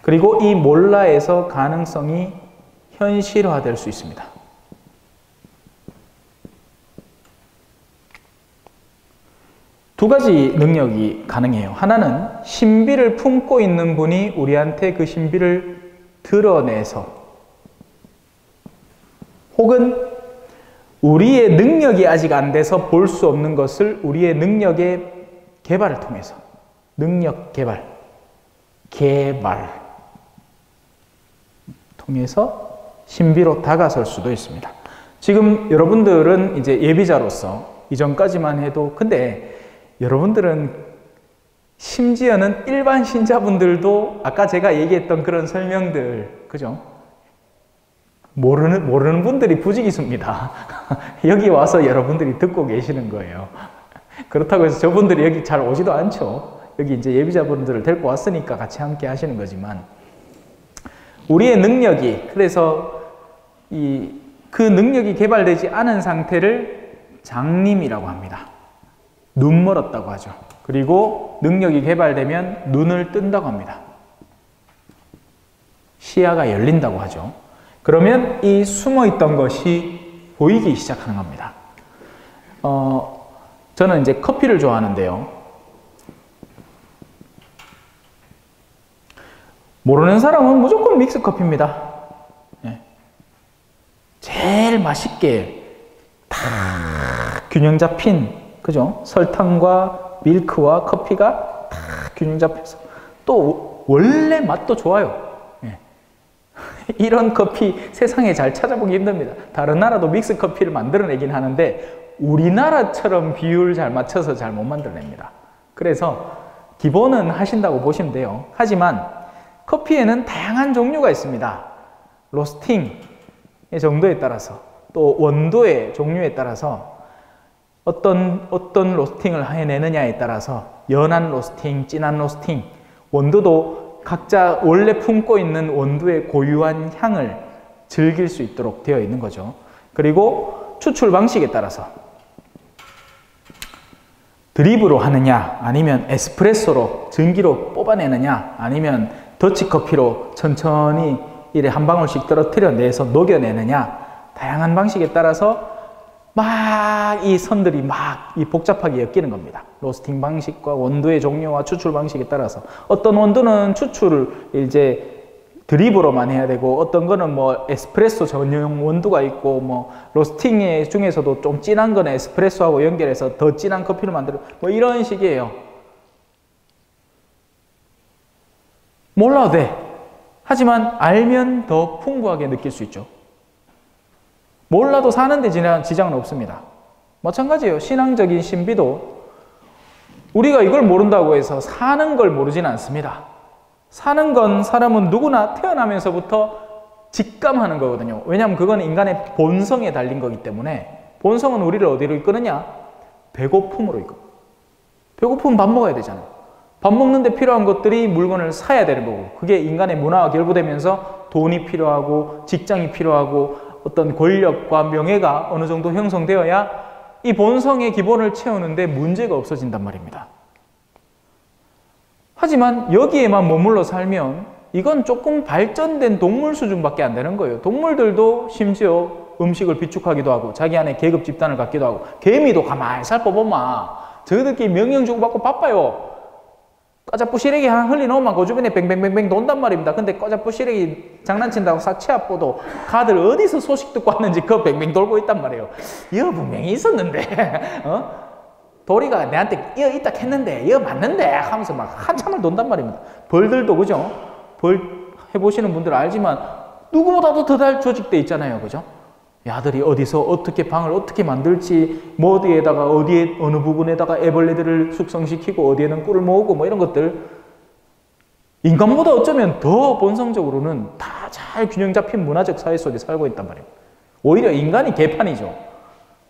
그리고 이 몰라에서 가능성이 현실화될 수 있습니다. 두 가지 능력이 가능해요. 하나는 신비를 품고 있는 분이 우리한테 그 신비를 드러내서 혹은 우리의 능력이 아직 안 돼서 볼 수 없는 것을 우리의 능력의 개발을 통해서 능력 개발 통해서 신비로 다가설 수도 있습니다. 지금 여러분들은 이제 예비자로서 이전까지만 해도 근데 여러분들은 심지어는 일반 신자분들도 아까 제가 얘기했던 그런 설명들, 그죠? 모르는 분들이 부지기수입니다. 여기 와서 여러분들이 듣고 계시는 거예요. 그렇다고 해서 저분들이 여기 잘 오지도 않죠. 여기 이제 예비자분들을 데리고 왔으니까 같이 함께 하시는 거지만, 우리의 능력이, 그래서 그 능력이 개발되지 않은 상태를 장님이라고 합니다. 눈 멀었다고 하죠. 그리고 능력이 개발되면 눈을 뜬다고 합니다. 시야가 열린다고 하죠. 그러면 이 숨어있던 것이 보이기 시작하는 겁니다. 저는 이제 커피를 좋아하는데요. 모르는 사람은 무조건 믹스 커피입니다. 제일 맛있게 다 균형 잡힌, 그죠? 설탕과 밀크와 커피가 다 균형 잡혀서 또 원래 맛도 좋아요. 이런 커피 세상에 잘 찾아보기 힘듭니다. 다른 나라도 믹스 커피를 만들어내긴 하는데 우리나라처럼 비율 잘 맞춰서 잘 못 만들어냅니다. 그래서 기본은 하신다고 보시면 돼요. 하지만 커피에는 다양한 종류가 있습니다. 로스팅의 정도에 따라서, 또 원도의 종류에 따라서 어떤 로스팅을 해내느냐에 따라서 연한 로스팅, 진한 로스팅, 원두도 각자 원래 품고 있는 원두의 고유한 향을 즐길 수 있도록 되어 있는 거죠. 그리고 추출 방식에 따라서 드립으로 하느냐, 아니면 에스프레소로 전기로 뽑아내느냐, 아니면 더치커피로 천천히 이래 한 방울씩 떨어뜨려 내서 녹여내느냐, 다양한 방식에 따라서 막 이 선들이 막 이 복잡하게 엮이는 겁니다. 로스팅 방식과 원두의 종류와 추출 방식에 따라서 어떤 원두는 추출을 이제 드립으로만 해야 되고, 어떤 거는 뭐 에스프레소 전용 원두가 있고, 뭐 로스팅 중에서도 좀 진한 거는 에스프레소하고 연결해서 더 진한 커피를 만들어, 뭐 이런 식이에요. 몰라도 돼. 하지만 알면 더 풍부하게 느낄 수 있죠. 몰라도 사는데 지장은 없습니다. 마찬가지예요. 신앙적인 신비도 우리가 이걸 모른다고 해서 사는 걸 모르지는 않습니다. 사는 건 사람은 누구나 태어나면서부터 직감하는 거거든요. 왜냐하면 그건 인간의 본성에 달린 거기 때문에. 본성은 우리를 어디로 이끄느냐? 배고픔으로 이끌어. 배고프면 밥 먹어야 되잖아요. 밥 먹는데 필요한 것들이 물건을 사야 되는 거고, 그게 인간의 문화와 결부되면서 돈이 필요하고 직장이 필요하고 어떤 권력과 명예가 어느 정도 형성되어야 이 본성의 기본을 채우는데 문제가 없어진단 말입니다. 하지만 여기에만 머물러 살면 이건 조금 발전된 동물 수준밖에 안 되는 거예요. 동물들도 심지어 음식을 비축하기도 하고 자기 안에 계급 집단을 갖기도 하고, 개미도 가만히 살펴보면 저희들끼리 명령 주고받고 바빠요. 꺼자뿌 시래기 하나 흘려놓으면 그 주변에 뱅뱅뱅뱅 논단 말입니다. 근데 꺼자뿌 시래기 장난친다고 사치아뽀도 가들 어디서 소식 듣고 왔는지 그 뱅뱅 돌고 있단 말이에요. 이거 분명히 있었는데 도리가 내한테 이거 있다 했는데 이거 맞는데 하면서 막 한참을 논단 말입니다. 벌들도 그죠? 벌 해보시는 분들은 알지만 누구보다도 더 잘 조직돼 있잖아요. 그죠? 야들이 어디서 어떻게 방을 어떻게 만들지, 뭐 어디에다가 어디에 어느 부분에다가 애벌레들을 숙성시키고 어디에는 꿀을 모으고 뭐 이런 것들, 인간보다 어쩌면 더 본성적으로는 다 잘 균형 잡힌 문화적 사회 속에 살고 있단 말이에요. 오히려 인간이 개판이죠.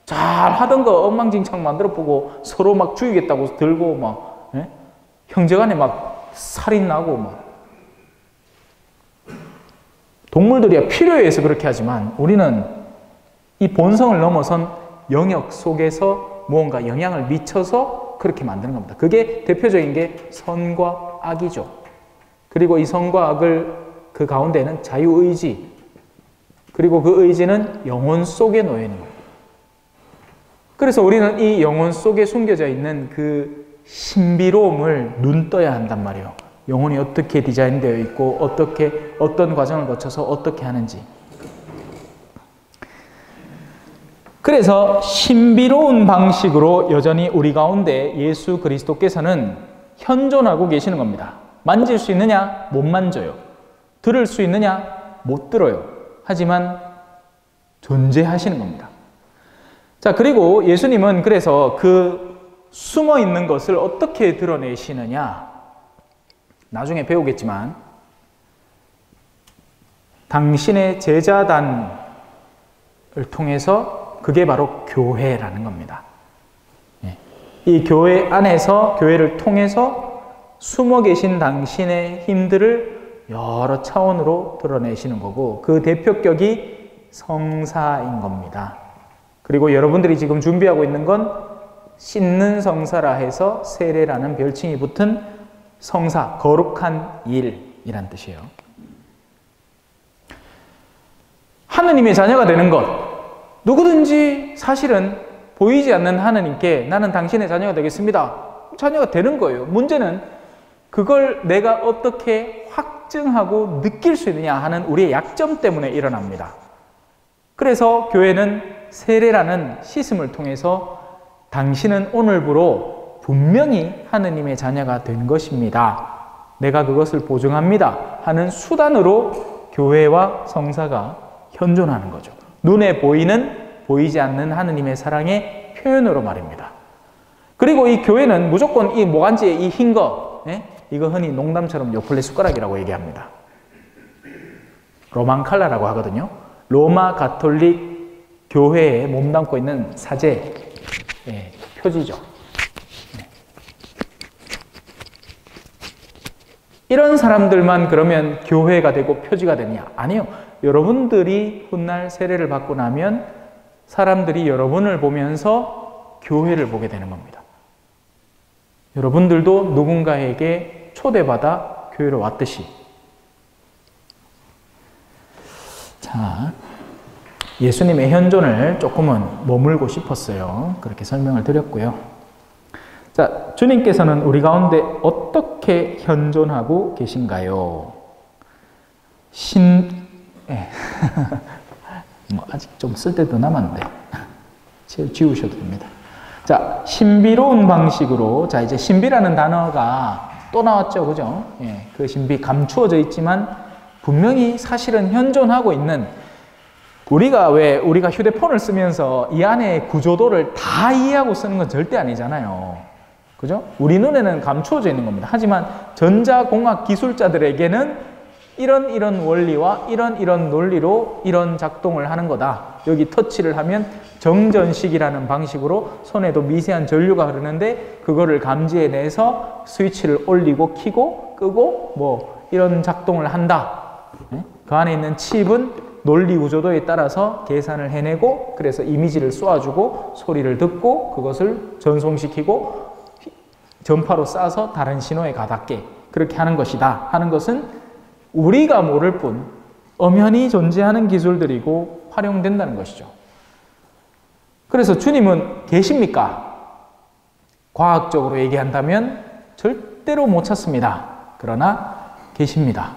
잘 하던 거 엉망진창 만들어 보고 서로 막 죽이겠다고 들고 막 형제간에 막 살인 나고 막. 동물들이야 필요에 의해서 그렇게 하지만 우리는 이 본성을 넘어선 영역 속에서 무언가 영향을 미쳐서 그렇게 만드는 겁니다. 그게 대표적인 게 선과 악이죠. 그리고 이 선과 악을 그 가운데는 자유의지, 그리고 그 의지는 영혼 속에 놓여 있는 거예요. 그래서 우리는 이 영혼 속에 숨겨져 있는 그 신비로움을 눈떠야 한단 말이에요. 영혼이 어떻게 디자인되어 있고 어떤 과정을 거쳐서 어떻게 하는지. 그래서 신비로운 방식으로 여전히 우리 가운데 예수 그리스도께서는 현존하고 계시는 겁니다. 만질 수 있느냐? 못 만져요. 들을 수 있느냐? 못 들어요. 하지만 존재하시는 겁니다. 자, 그리고 예수님은 그래서 그 숨어 있는 것을 어떻게 드러내시느냐? 나중에 배우겠지만 당신의 제자단을 통해서 그게 바로 교회라는 겁니다. 이 교회 안에서, 교회를 통해서 숨어 계신 당신의 힘들을 여러 차원으로 드러내시는 거고, 그 대표격이 성사인 겁니다. 그리고 여러분들이 지금 준비하고 있는 건 씻는 성사라 해서 세례라는 별칭이 붙은 성사, 거룩한 일이란 뜻이에요. 하느님의 자녀가 되는 것, 누구든지 사실은 보이지 않는 하느님께 나는 당신의 자녀가 되겠습니다. 자녀가 되는 거예요. 문제는 그걸 내가 어떻게 확증하고 느낄 수 있느냐 하는 우리의 약점 때문에 일어납니다. 그래서 교회는 세례라는 씻음을 통해서 당신은 오늘부로 분명히 하느님의 자녀가 된 것입니다. 내가 그것을 보증합니다. 하는 수단으로 교회와 성사가 현존하는 거죠. 눈에 보이는, 보이지 않는 하느님의 사랑의 표현으로 말입니다. 그리고 이 교회는 무조건 이 모간지에 이 흰 거, 이거 흔히 농담처럼 요플레 숟가락이라고 얘기합니다. 로만 칼라라고 하거든요. 로마 가톨릭 교회에 몸담고 있는 사제 표지죠. 이런 사람들만 그러면 교회가 되고 표지가 되냐? 아니요. 여러분들이 훗날 세례를 받고 나면 사람들이 여러분을 보면서 교회를 보게 되는 겁니다. 여러분들도 누군가에게 초대받아 교회로 왔듯이. 자, 예수님의 현존을 조금은 머물고 싶었어요. 그렇게 설명을 드렸고요. 자, 주님께서는 우리 가운데 어떻게 현존하고 계신가요? 뭐 아직 좀 쓸 때도 남았는데 지우셔도 됩니다. 자, 신비로운 방식으로, 자 이제 신비라는 단어가 또 나왔죠, 그죠? 그 신비 감추어져 있지만 분명히 사실은 현존하고 있는, 우리가 휴대폰을 쓰면서 이 안에 구조도를 다 이해하고 쓰는 건 절대 아니잖아요. 그죠? 우리 눈에는 감추어져 있는 겁니다. 하지만 전자공학 기술자들에게는 이런 원리와 이런 논리로 이런 작동을 하는 거다. 여기 터치를 하면 정전식이라는 방식으로 손에도 미세한 전류가 흐르는데 그거를 감지해내서 스위치를 올리고 켜고 끄고 뭐 이런 작동을 한다. 그 안에 있는 칩은 논리 구조도에 따라서 계산을 해내고, 그래서 이미지를 쏘아주고 소리를 듣고 그것을 전송시키고 전파로 쏴서 다른 신호에 가닿게 그렇게 하는 것이다 하는 것은 우리가 모를 뿐 엄연히 존재하는 기술들이고 활용된다는 것이죠. 그래서 주님은 계십니까? 과학적으로 얘기한다면 절대로 못 찾습니다. 그러나 계십니다.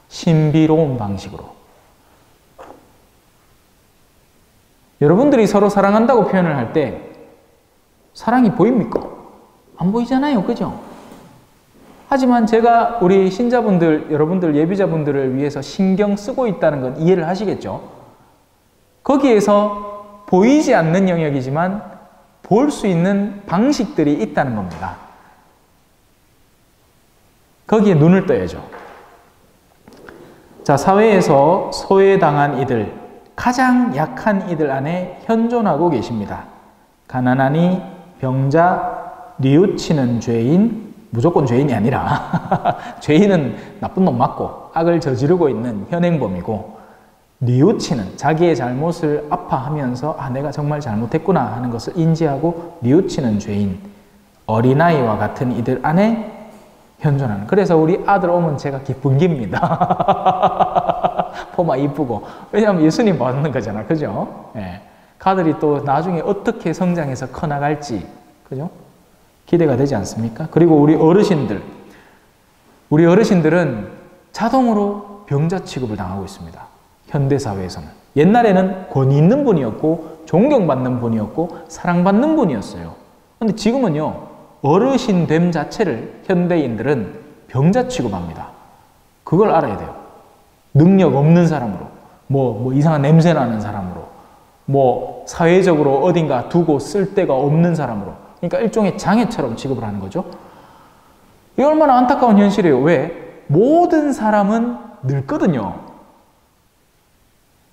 신비로운 방식으로. 여러분들이 서로 사랑한다고 표현을 할 때 사랑이 보입니까? 안 보이잖아요. 그죠? 하지만 제가 우리 신자분들, 여러분들 예비자분들을 위해서 신경 쓰고 있다는 건 이해를 하시겠죠? 거기에서 보이지 않는 영역이지만 볼 수 있는 방식들이 있다는 겁니다. 거기에 눈을 떠야죠. 자, 사회에서 소외당한 이들, 가장 약한 이들 안에 현존하고 계십니다. 가난하니, 병자, 뉘우치는 죄인, 무조건 죄인이 아니라 죄인은 나쁜 놈 맞고 악을 저지르고 있는 현행범이고, 뉘우치는, 자기의 잘못을 아파하면서 아 내가 정말 잘못했구나 하는 것을 인지하고 뉘우치는 죄인, 어린아이와 같은 이들 안에 현존하는. 그래서 우리 아들 오면 제가 기쁜 깁니다. 포마 이쁘고. 왜냐하면 예수님 받는 거잖아. 그죠? 예. 가들이 또 나중에 어떻게 성장해서 커나갈지, 그죠? 기대가 되지 않습니까? 그리고 우리 어르신들은 자동으로 병자 취급을 당하고 있습니다. 현대사회에서는. 옛날에는 권위 있는 분이었고 존경받는 분이었고 사랑받는 분이었어요. 근데 지금은요, 어르신됨 자체를 현대인들은 병자 취급합니다. 그걸 알아야 돼요. 능력 없는 사람으로, 뭐 이상한 냄새 나는 사람으로, 뭐 사회적으로 어딘가 두고 쓸 데가 없는 사람으로. 그러니까 일종의 장애처럼 취급을 하는 거죠. 이게 얼마나 안타까운 현실이에요. 왜? 모든 사람은 늙거든요.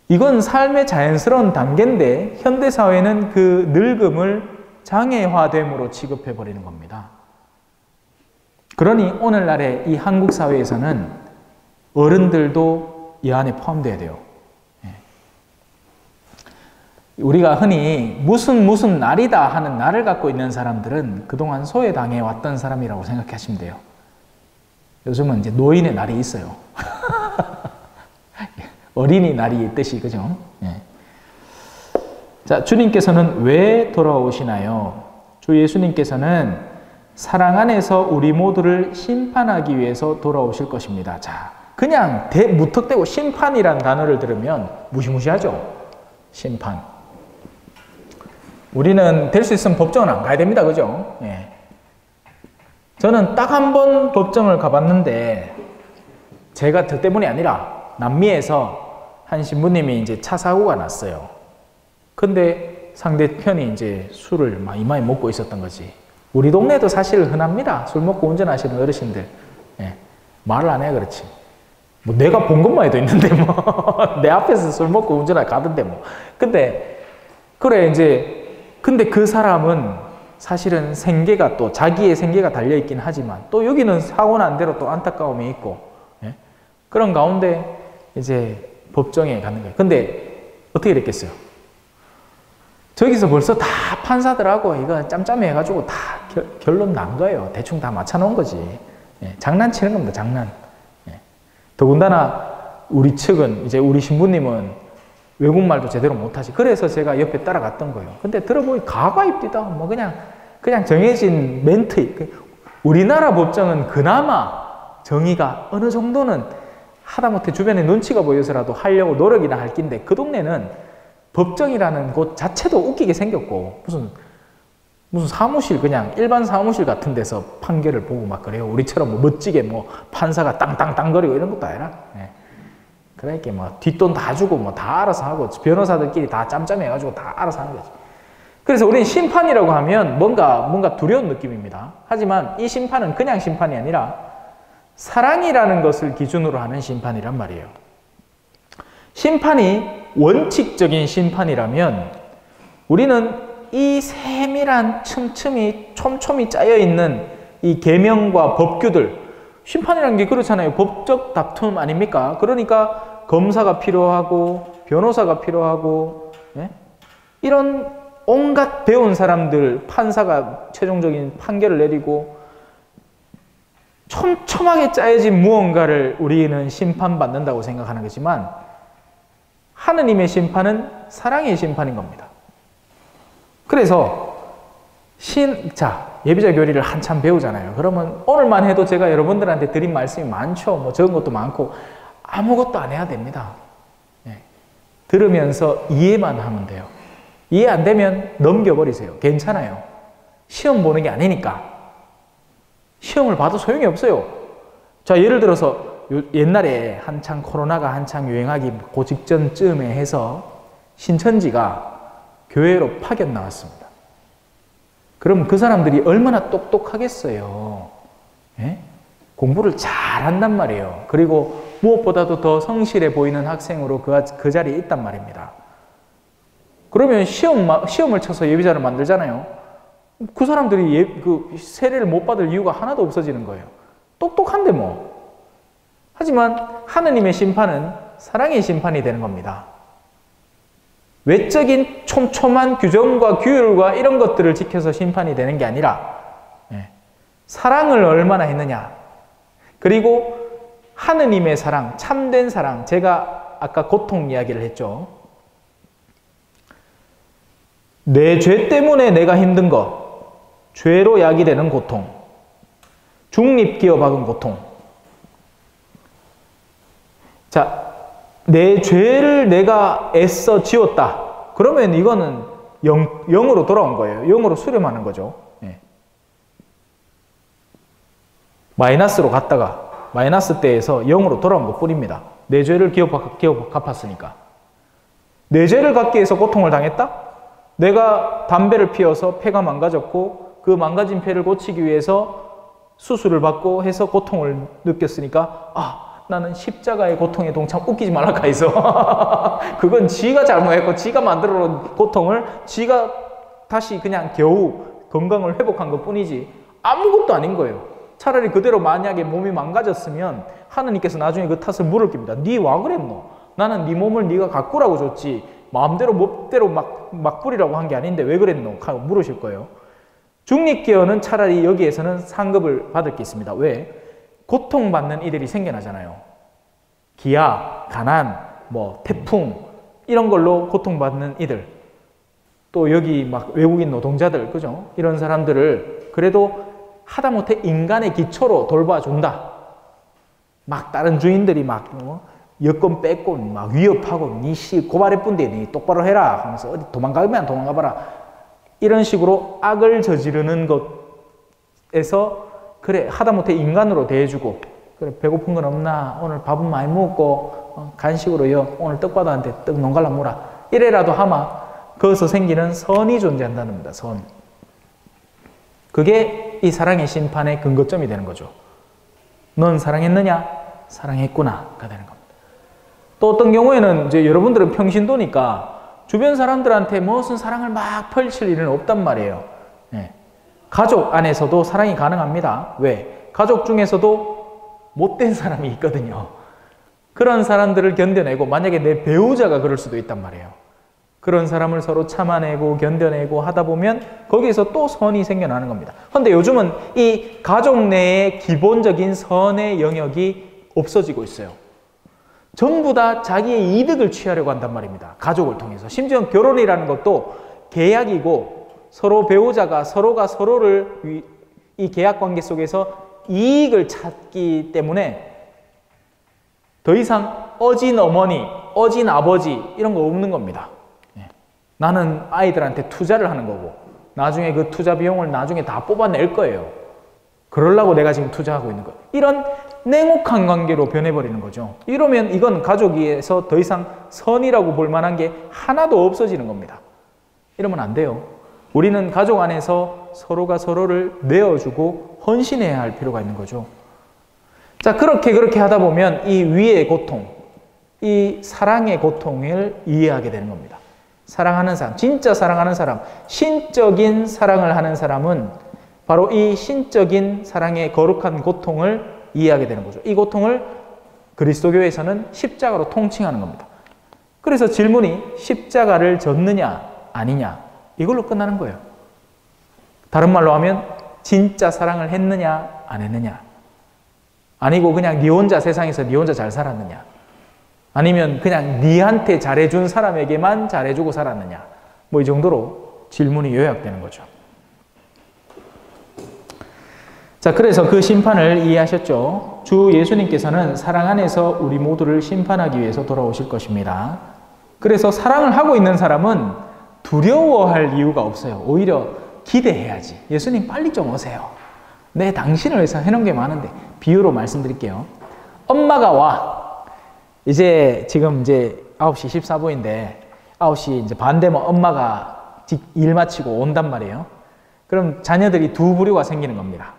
이건 삶의 자연스러운 단계인데 현대사회는 그 늙음을 장애화됨으로 취급해버리는 겁니다. 그러니 오늘날의 이 한국 사회에서는 어른들도 이 안에 포함되어야 돼요. 우리가 흔히 무슨 날이다 하는 날을 갖고 있는 사람들은 그동안 소외당해 왔던 사람이라고 생각하시면 돼요. 요즘은 이제 노인의 날이 있어요. 어린이날이 있듯이, 그죠? 예. 자, 주님께서는 왜 돌아오시나요? 주 예수님께서는 사랑 안에서 우리 모두를 심판하기 위해서 돌아오실 것입니다. 자, 그냥 무턱대고 심판이란 단어를 들으면 무시무시하죠? 심판. 우리는 될 수 있으면 법정은 안 가야 됩니다. 그죠? 예. 저는 딱 한 번 법정을 가봤는데, 제가 저 때문이 아니라 남미에서 한 신부님이 이제 차 사고가 났어요. 근데 상대편이 이제 술을 막 이마에 먹고 있었던 거지. 우리 동네도 사실 흔합니다. 술 먹고 운전하시는 어르신들. 예. 말을 안 해, 그렇지. 뭐 내가 본 것만 해도 있는데 뭐 내 앞에서 술 먹고 운전하러 가던데 뭐. 근데 그래 이제 근데 그 사람은 사실은 생계가 또 자기의 생계가 달려 있긴 하지만 또 여기는 사고 난 대로 또 안타까움이 있고, 예? 그런 가운데 이제 법정에 가는 거예요. 근데 어떻게 됐겠어요? 저기서 벌써 다 판사들하고 이거 짬짬이 해가지고 다 결론 난 거예요. 대충 다 맞춰놓은 거지. 예, 장난치는 겁니다. 장난. 예. 더군다나 우리 측은 이제 우리 신부님은 외국말도 제대로 못하시. 그래서 제가 옆에 따라갔던 거예요. 근데 들어보니 가과입디다. 뭐 그냥 정해진 멘트. 우리나라 법정은 그나마 정의가 어느 정도는 하다못해 주변에 눈치가 보여서라도 하려고 노력이나 할 낀데 그 동네는 법정이라는 곳 자체도 웃기게 생겼고 무슨 사무실 그냥 일반 사무실 같은 데서 판결을 보고 막 그래요. 우리처럼 뭐 멋지게 뭐 판사가 땅땅땅거리고 이런 것도 아니라. 예. 그러니까 뭐 뒷돈 다 주고 뭐 다 알아서 하고 변호사들끼리 다 짬짬해가지고 다 알아서 하는 거지. 그래서 우리는 심판이라고 하면 뭔가 두려운 느낌입니다. 하지만 이 심판은 그냥 심판이 아니라 사랑이라는 것을 기준으로 하는 심판이란 말이에요. 심판이 원칙적인 심판이라면 우리는 이 세밀한 촘촘히 짜여있는 이 계명과 법규들, 심판이라는 게 그렇잖아요. 법적 다툼 아닙니까? 그러니까 검사가 필요하고 변호사가 필요하고, 예? 이런 온갖 배운 사람들, 판사가 최종적인 판결을 내리고 촘촘하게 짜여진 무언가를 우리는 심판받는다고 생각하는 거지만 하느님의 심판은 사랑의 심판인 겁니다. 그래서 예비자 교리를 한참 배우잖아요. 그러면 오늘만 해도 제가 여러분들한테 드린 말씀이 많죠. 뭐 적은 것도 많고 아무것도 안 해야 됩니다. 네. 들으면서 이해만 하면 돼요. 이해 안 되면 넘겨버리세요. 괜찮아요. 시험 보는 게 아니니까. 시험을 봐도 소용이 없어요. 자, 예를 들어서 옛날에 코로나가 한창 유행하기 그 직전쯤에 해서 신천지가 교회로 파견 나왔습니다. 그럼 그 사람들이 얼마나 똑똑하겠어요. 예? 공부를 잘한단 말이에요. 그리고 무엇보다도 더 성실해 보이는 학생으로 그 자리에 있단 말입니다. 그러면 시험을 쳐서 예비자를 만들잖아요. 그 사람들이 그 세례를 못 받을 이유가 하나도 없어지는 거예요. 똑똑한데 뭐. 하지만 하느님의 심판은 사랑의 심판이 되는 겁니다. 외적인 촘촘한 규정과 규율과 이런 것들을 지켜서 심판이 되는 게 아니라 사랑을 얼마나 했느냐. 그리고 하느님의 사랑, 참된 사랑. 제가 아까 고통 이야기를 했죠. 내 죄 때문에 내가 힘든 것, 죄로 야기되는 고통, 중립기어 박은 고통. 자, 내 죄를 내가 애써 지웠다. 그러면 이거는 0으로 돌아온 거예요. 0으로 수렴하는 거죠. 예. 마이너스로 갔다가 마이너스 때에서 0으로 돌아온 것 뿐입니다. 내 죄를 기어 갚았으니까. 내 죄를 갚기 위해서 고통을 당했다? 내가 담배를 피워서 폐가 망가졌고 그 망가진 폐를 고치기 위해서 수술을 받고 해서 고통을 느꼈으니까 나는 십자가의 고통에 동참. 웃기지 말라카 해서 그건 지가 잘못했고 지가 만들어 놓은 고통을 지가 다시 그냥 겨우 건강을 회복한 것 뿐이지 아무것도 아닌 거예요. 차라리 그대로 만약에 몸이 망가졌으면 하느님께서 나중에 그 탓을 물을 겁니다. 니 와 그랬노? 나는 네 몸을 네가 가꾸라고 줬지 마음대로 멋대로 막 뿌리라고 한 게 아닌데 왜 그랬노? 하고 물으실 거예요. 중립기어는 차라리 여기에서는 상급을 받을 게 있습니다. 왜? 고통받는 이들이 생겨나잖아요. 기아, 가난, 태풍 이런 걸로 고통받는 이들, 또 여기 막 외국인 노동자들, 그죠? 이런 사람들을 그래도 하다못해 인간의 기초로 돌봐준다. 막 다른 주인들이 막 여권 뺏고 막 위협하고 니씨 고발해 뿐데 니 똑바로 해라 하면서 어디 도망가면 도망가봐라 이런 식으로 악을 저지르는 것에서 그래 하다못해 인간으로 대해주고 그래 배고픈 건 없나 오늘 밥은 많이 먹고 간식으로 오늘 떡바다한테 떡 농갈라 물어 이래라도 하마 거기서 생기는 선이 존재한다는 겁니다. 선. 그게 이 사랑의 심판의 근거점이 되는 거죠. 넌 사랑했느냐? 사랑했구나가 되는 겁니다. 또 어떤 경우에는 이제 여러분들은 평신도니까 주변 사람들한테 무슨 사랑을 막 펼칠 일은 없단 말이에요. 가족 안에서도 사랑이 가능합니다. 왜? 가족 중에서도 못된 사람이 있거든요. 그런 사람들을 견뎌내고 만약에 내 배우자가 그럴 수도 있단 말이에요. 그런 사람을 서로 참아내고 견뎌내고 하다 보면 거기에서 또 선이 생겨나는 겁니다. 그런데 요즘은 이 가족 내의 기본적인 선의 영역이 없어지고 있어요. 전부 다 자기의 이득을 취하려고 한단 말입니다. 가족을 통해서. 심지어 결혼이라는 것도 계약이고 서로 배우자가 서로가 서로를 이 계약 관계 속에서 이익을 찾기 때문에 더 이상 어진 어머니, 어진 아버지 이런 거 없는 겁니다. 나는 아이들한테 투자를 하는 거고 나중에 그 투자 비용을 나중에 다 뽑아낼 거예요. 그러려고 내가 지금 투자하고 있는 거예요. 이런 냉혹한 관계로 변해버리는 거죠. 이러면 이건 가족에서 더 이상 선이라고 볼 만한 게 하나도 없어지는 겁니다. 이러면 안 돼요. 우리는 가족 안에서 서로가 서로를 내어주고 헌신해야 할 필요가 있는 거죠. 자, 그렇게 하다 보면 이 위의 고통, 이 사랑의 고통을 이해하게 되는 겁니다. 사랑하는 사람, 진짜 사랑하는 사람, 신적인 사랑을 하는 사람은 바로 이 신적인 사랑의 거룩한 고통을 이해하게 되는 거죠. 이 고통을 그리스도교에서는 십자가로 통칭하는 겁니다. 그래서 질문이 십자가를 졌느냐 아니냐 이걸로 끝나는 거예요. 다른 말로 하면 진짜 사랑을 했느냐 안 했느냐, 아니고 그냥 네 혼자 세상에서 네 혼자 잘 살았느냐, 아니면 그냥 니한테 잘해준 사람에게만 잘해주고 살았느냐, 뭐 이 정도로 질문이 요약되는 거죠. 자, 그래서 그 심판을 이해하셨죠? 주 예수님께서는 사랑 안에서 우리 모두를 심판하기 위해서 돌아오실 것입니다. 그래서 사랑을 하고 있는 사람은 두려워할 이유가 없어요. 오히려 기대해야지. 예수님 빨리 좀 오세요. 내 당신을 위해서 해놓은 게 많은데. 비유로 말씀드릴게요. 엄마가 와. 지금 9시 14분인데 9시 이제 반 되면 엄마가 일 마치고 온단 말이에요. 그럼 자녀들이 두 부류가 생기는 겁니다.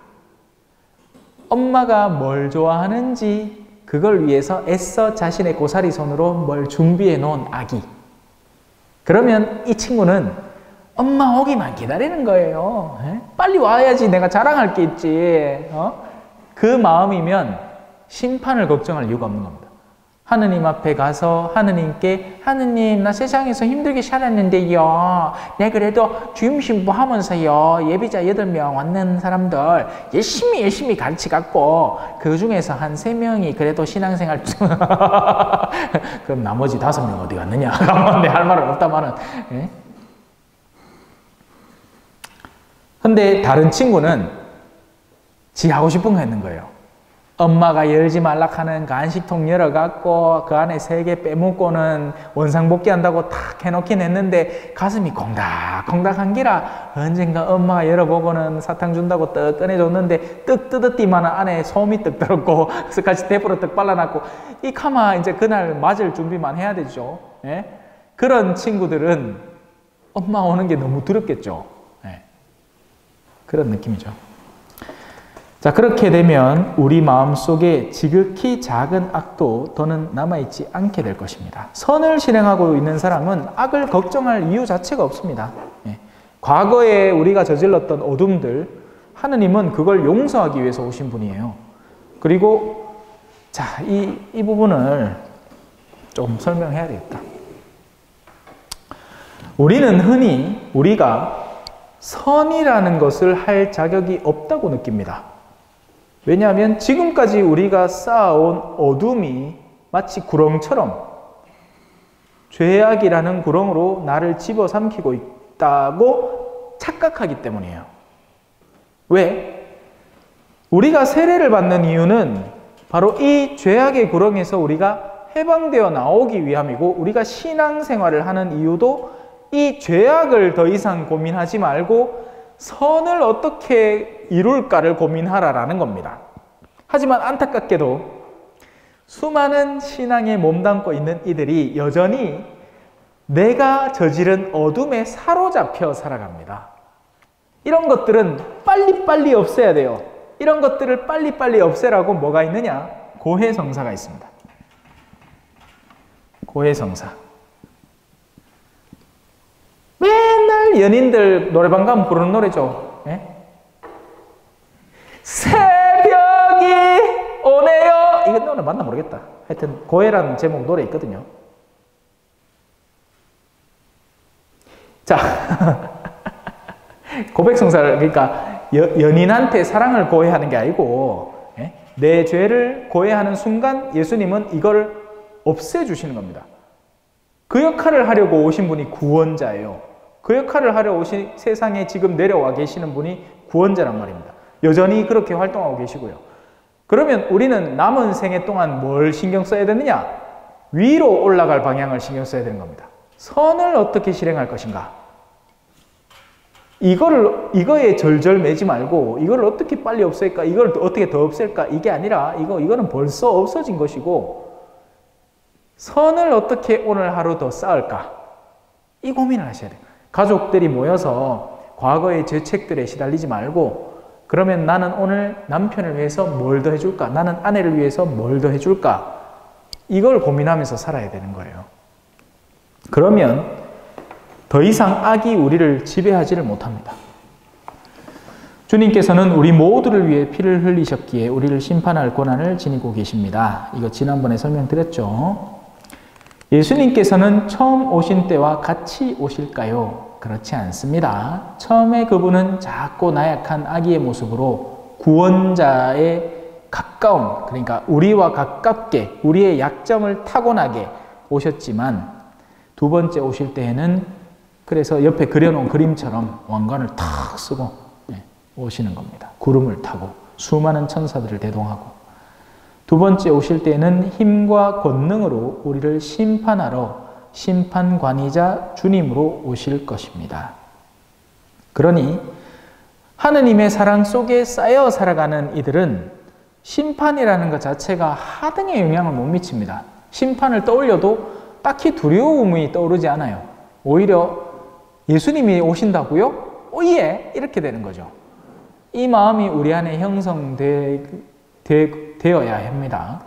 엄마가 뭘 좋아하는지 그걸 위해서 애써 자신의 고사리 손으로 뭘 준비해 놓은 아기. 그러면 이 친구는 엄마 오기만 기다리는 거예요. 빨리 와야지 내가 자랑할 게 있지. 그 마음이면 심판을 걱정할 이유가 없는 겁니다. 하느님 앞에 가서 하느님께 하느님 나 세상에서 힘들게 살았는데요. 내 그래도 주임 신부하면서요. 예비자 8명 왔는 사람들 열심히 가르치갖고 그 중에서 한 3명이 그래도 신앙생활 그럼 나머지 5명 어디 갔느냐. 내 할 말은 없다마는. 근데 다른 친구는 지 하고 싶은 거 했는 거예요. 엄마가 열지 말라 하는 간식통 열어갖고 그 안에 3개 빼먹고는 원상복귀 한다고 탁 해놓긴 했는데 가슴이 콩닥콩닥한 기라 언젠가 엄마가 열어보고는 사탕 준다고 떡 꺼내줬는데 떡 뜯었디만 안에 솜이 떡 들었고 그래서 같이 대포로 떡 발라놨고 이 카마 이제 그날 맞을 준비만 해야 되죠. 그런 친구들은 엄마 오는 게 너무 두렵겠죠. 그런 느낌이죠. 자, 그렇게 되면 우리 마음속에 지극히 작은 악도 더는 남아있지 않게 될 것입니다. 선을 실행하고 있는 사람은 악을 걱정할 이유 자체가 없습니다. 예. 과거에 우리가 저질렀던 어둠들, 하느님은 그걸 용서하기 위해서 오신 분이에요. 그리고 자, 이 부분을 좀 설명해야 되겠다. 우리는 흔히 우리가 선이라는 것을 할 자격이 없다고 느낍니다. 왜냐하면 지금까지 우리가 쌓아온 어둠이 마치 구렁처럼 죄악이라는 구렁으로 나를 집어삼키고 있다고 착각하기 때문이에요. 왜? 우리가 세례를 받는 이유는 바로 이 죄악의 구렁에서 우리가 해방되어 나오기 위함이고, 우리가 신앙생활을 하는 이유도 이 죄악을 더 이상 고민하지 말고 선을 어떻게 이룰까를 고민하라라는 겁니다. 하지만 안타깝게도 수많은 신앙에 몸담고 있는 이들이 여전히 내가 저지른 어둠에 사로잡혀 살아갑니다. 이런 것들은 빨리빨리 없애야 돼요. 이런 것들을 빨리빨리 없애라고 뭐가 있느냐? 고해성사가 있습니다. 고해성사. 맨날 연인들 노래방 가면 부르는 노래죠. 예? 새벽이 오네요. 이거 노래 맞나 모르겠다. 하여튼 고해라는 제목 노래 있거든요. 자, 고백성사를, 그러니까 연인한테 사랑을 고해하는 게 아니고, 예? 내 죄를 고해하는 순간 예수님은 이걸 없애주시는 겁니다. 그 역할을 하려고 오신 분이 구원자예요. 그 역할을 하려 오신 세상에 지금 내려와 계시는 분이 구원자란 말입니다. 여전히 그렇게 활동하고 계시고요. 그러면 우리는 남은 생애 동안 뭘 신경 써야 되느냐? 위로 올라갈 방향을 신경 써야 되는 겁니다. 선을 어떻게 실행할 것인가? 이거에 절절 매지 말고 이걸 어떻게 빨리 없앨까? 이걸 어떻게 더 없앨까? 이게 아니라 이거는 벌써 없어진 것이고, 선을 어떻게 오늘 하루 더 쌓을까? 이 고민을 하셔야 돼요. 가족들이 모여서 과거의 죄책들에 시달리지 말고, 그러면 나는 오늘 남편을 위해서 뭘 더 해줄까? 나는 아내를 위해서 뭘 더 해줄까? 이걸 고민하면서 살아야 되는 거예요. 그러면 더 이상 악이 우리를 지배하지를 못합니다. 주님께서는 우리 모두를 위해 피를 흘리셨기에 우리를 심판할 권한을 지니고 계십니다. 이거 지난번에 설명드렸죠. 예수님께서는 처음 오신 때와 같이 오실까요? 그렇지 않습니다. 처음에 그분은 작고 나약한 아기의 모습으로 구원자의 가까운, 그러니까 우리와 가깝게 우리의 약점을 타고나게 오셨지만, 두 번째 오실 때에는 그래서 옆에 그려놓은 그림처럼 왕관을 탁 쓰고 오시는 겁니다. 구름을 타고 수많은 천사들을 대동하고, 두 번째 오실 때에는 힘과 권능으로 우리를 심판하러 심판관이자 주님으로 오실 것입니다. 그러니 하느님의 사랑 속에 쌓여 살아가는 이들은 심판이라는 것 자체가 하등의 영향을 못 미칩니다. 심판을 떠올려도 딱히 두려움이 떠오르지 않아요. 오히려 예수님이 오신다고요? 오예! 이렇게 되는 거죠. 이 마음이 우리 안에 형성되어야 합니다.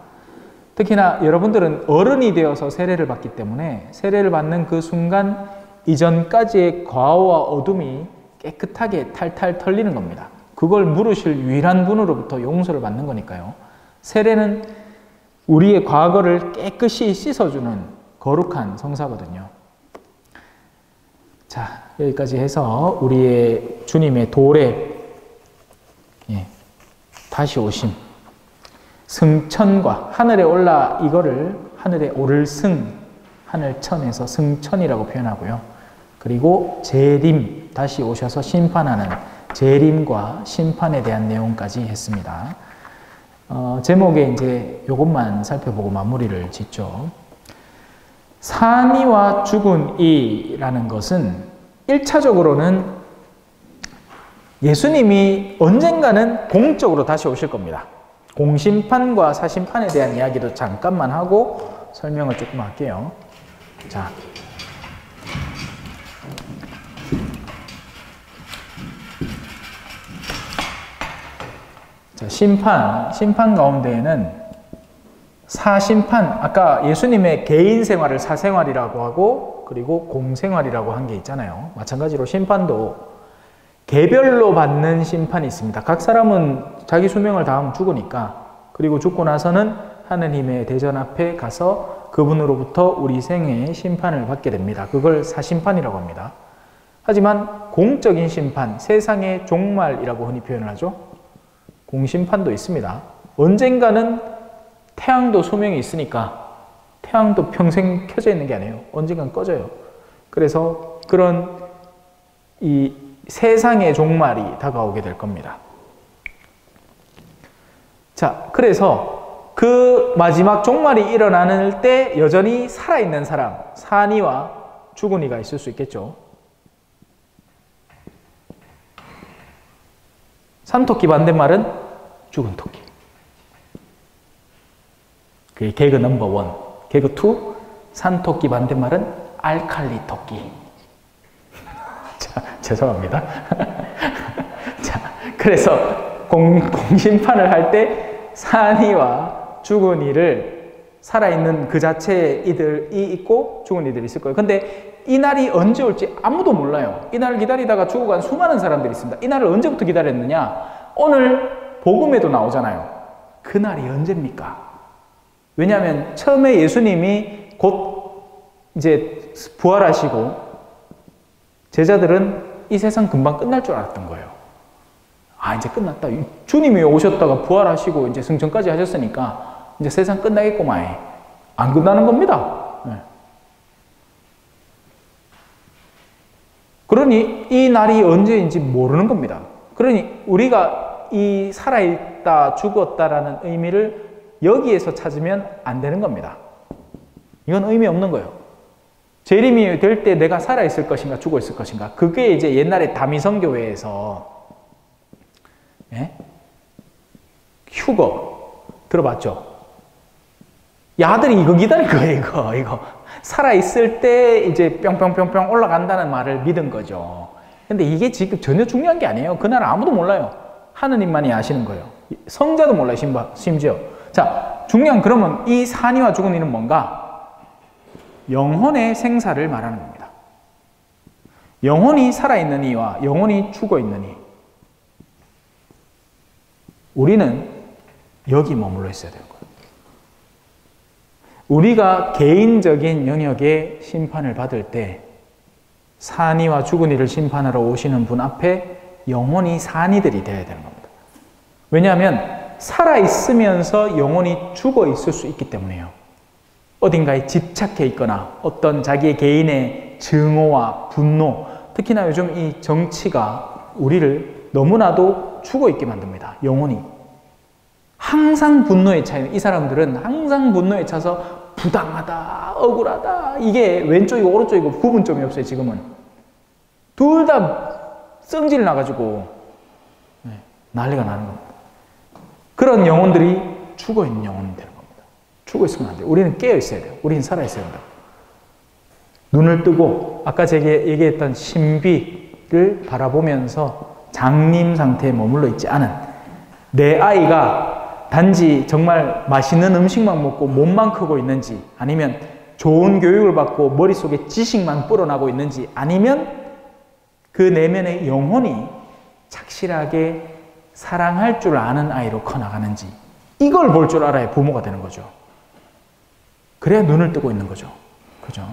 특히나 여러분들은 어른이 되어서 세례를 받기 때문에 세례를 받는 그 순간 이전까지의 과오와 어둠이 깨끗하게 탈탈 털리는 겁니다. 그걸 물으실 유일한 분으로부터 용서를 받는 거니까요. 세례는 우리의 과거를 깨끗이 씻어주는 거룩한 성사거든요. 자, 여기까지 해서 우리의 주님의 도래, 다시 오심, 승천과 하늘에 올라 이거를 하늘에 오를 승, 하늘천에서 승천이라고 표현하고요. 그리고 재림, 다시 오셔서 심판하는 재림과 심판에 대한 내용까지 했습니다. 제목에 이제 이것만 살펴보고 마무리를 짓죠. 산이와 죽은 이라는 것은 1차적으로는 예수님이 언젠가는 공적으로 다시 오실 겁니다. 공심판과 사심판에 대한 이야기도 잠깐만 하고 설명을 조금 할게요. 자, 심판 가운데에는 사심판, 아까 예수님의 개인 생활을 사생활이라고 하고 그리고 공생활이라고 한 게 있잖아요. 마찬가지로 심판도 개별로 받는 심판이 있습니다. 각 사람은 자기 수명을 다하면 죽으니까, 그리고 죽고 나서는 하느님의 대전 앞에 가서 그분으로부터 우리 생애의 심판을 받게 됩니다. 그걸 사심판이라고 합니다. 하지만 공적인 심판, 세상의 종말이라고 흔히 표현을 하죠. 공심판도 있습니다. 언젠가는 태양도 수명이 있으니까 태양도 평생 켜져 있는 게 아니에요. 언젠간 꺼져요. 그래서 그런 이 세상의 종말이 다가오게 될 겁니다. 자, 그래서 그 마지막 종말이 일어나는 때 여전히 살아있는 사람, 산이와 죽은 이가 있을 수 있겠죠. 산토끼 반대말은 죽은 토끼. 그게 개그 넘버 1. 개그 2, 산토끼 반대말은 알칼리 토끼. 자, 죄송합니다. 자, 그래서 공심판을 할 때 산이와 죽은 이를, 살아있는 그 자체의 이들이 있고 죽은 이들이 있을 거예요. 근데 이 날이 언제 올지 아무도 몰라요. 이 날을 기다리다가 죽어간 수많은 사람들이 있습니다. 이 날을 언제부터 기다렸느냐? 오늘 복음에도 나오잖아요. 그 날이 언제입니까? 왜냐하면 처음에 예수님이 곧 이제 부활하시고 제자들은 이 세상 금방 끝날 줄 알았던 거예요. 아, 이제 끝났다. 주님이 오셨다가 부활하시고 이제 승천까지 하셨으니까 이제 세상 끝나겠구만. 안 끝나는 겁니다. 네. 그러니 이 날이 언제인지 모르는 겁니다. 그러니 우리가 이 살아있다, 죽었다라는 의미를 여기에서 찾으면 안 되는 겁니다. 이건 의미 없는 거예요. 재림이 될 때 내가 살아있을 것인가 죽어 있을 것인가. 그게 이제 옛날에 다미성교회에서 휴거 들어봤죠? 야들이 이거 기다릴 거예요. 이거 살아있을 때 이제 뿅뿅뿅뿅 올라간다는 말을 믿은 거죠. 근데 이게 지금 전혀 중요한 게 아니에요. 그날 아무도 몰라요. 하느님만이 아시는 거예요. 성자도 몰라요. 심지어. 자, 중요한, 그러면 이 산이와 죽은 이는 뭔가? 영혼의 생사를 말하는 겁니다. 영혼이 살아있는 이와 영혼이 죽어있는 이. 우리는 여기 머물러 있어야 되는 거예요. 우리가 개인적인 영역의 심판을 받을 때 산이와 죽은 이를 심판하러 오시는 분 앞에 영혼이 산이들이 되어야 되는 겁니다. 왜냐하면 살아있으면서 영혼이 죽어 있을 수 있기 때문에요. 어딘가에 집착해 있거나 어떤 자기의 개인의 증오와 분노, 특히나 요즘 이 정치가 우리를 너무나도 죽어 있게 만듭니다. 영혼이. 항상 분노에 차요. 이 사람들은 항상 분노에 차서 부당하다, 억울하다, 이게 왼쪽이고 오른쪽이고 구분점이 없어요. 지금은 둘 다 성질 나가지고 난리가 나는 겁니다. 그런 영혼들이 죽어있는 영혼이 되는 겁니다. 죽어있으면 안 돼요. 우리는 깨어있어야 돼요. 우리는 살아있어야 된다. 눈을 뜨고 아까 제가 얘기했던 신비를 바라보면서 장님 상태에 머물러 있지 않은, 내 아이가 단지 정말 맛있는 음식만 먹고 몸만 크고 있는지, 아니면 좋은 교육을 받고 머릿속에 지식만 불어나고 있는지, 아니면 그 내면의 영혼이 착실하게 사랑할 줄 아는 아이로 커나가는지, 이걸 볼 줄 알아야 부모가 되는 거죠. 그래야 눈을 뜨고 있는 거죠. 그죠?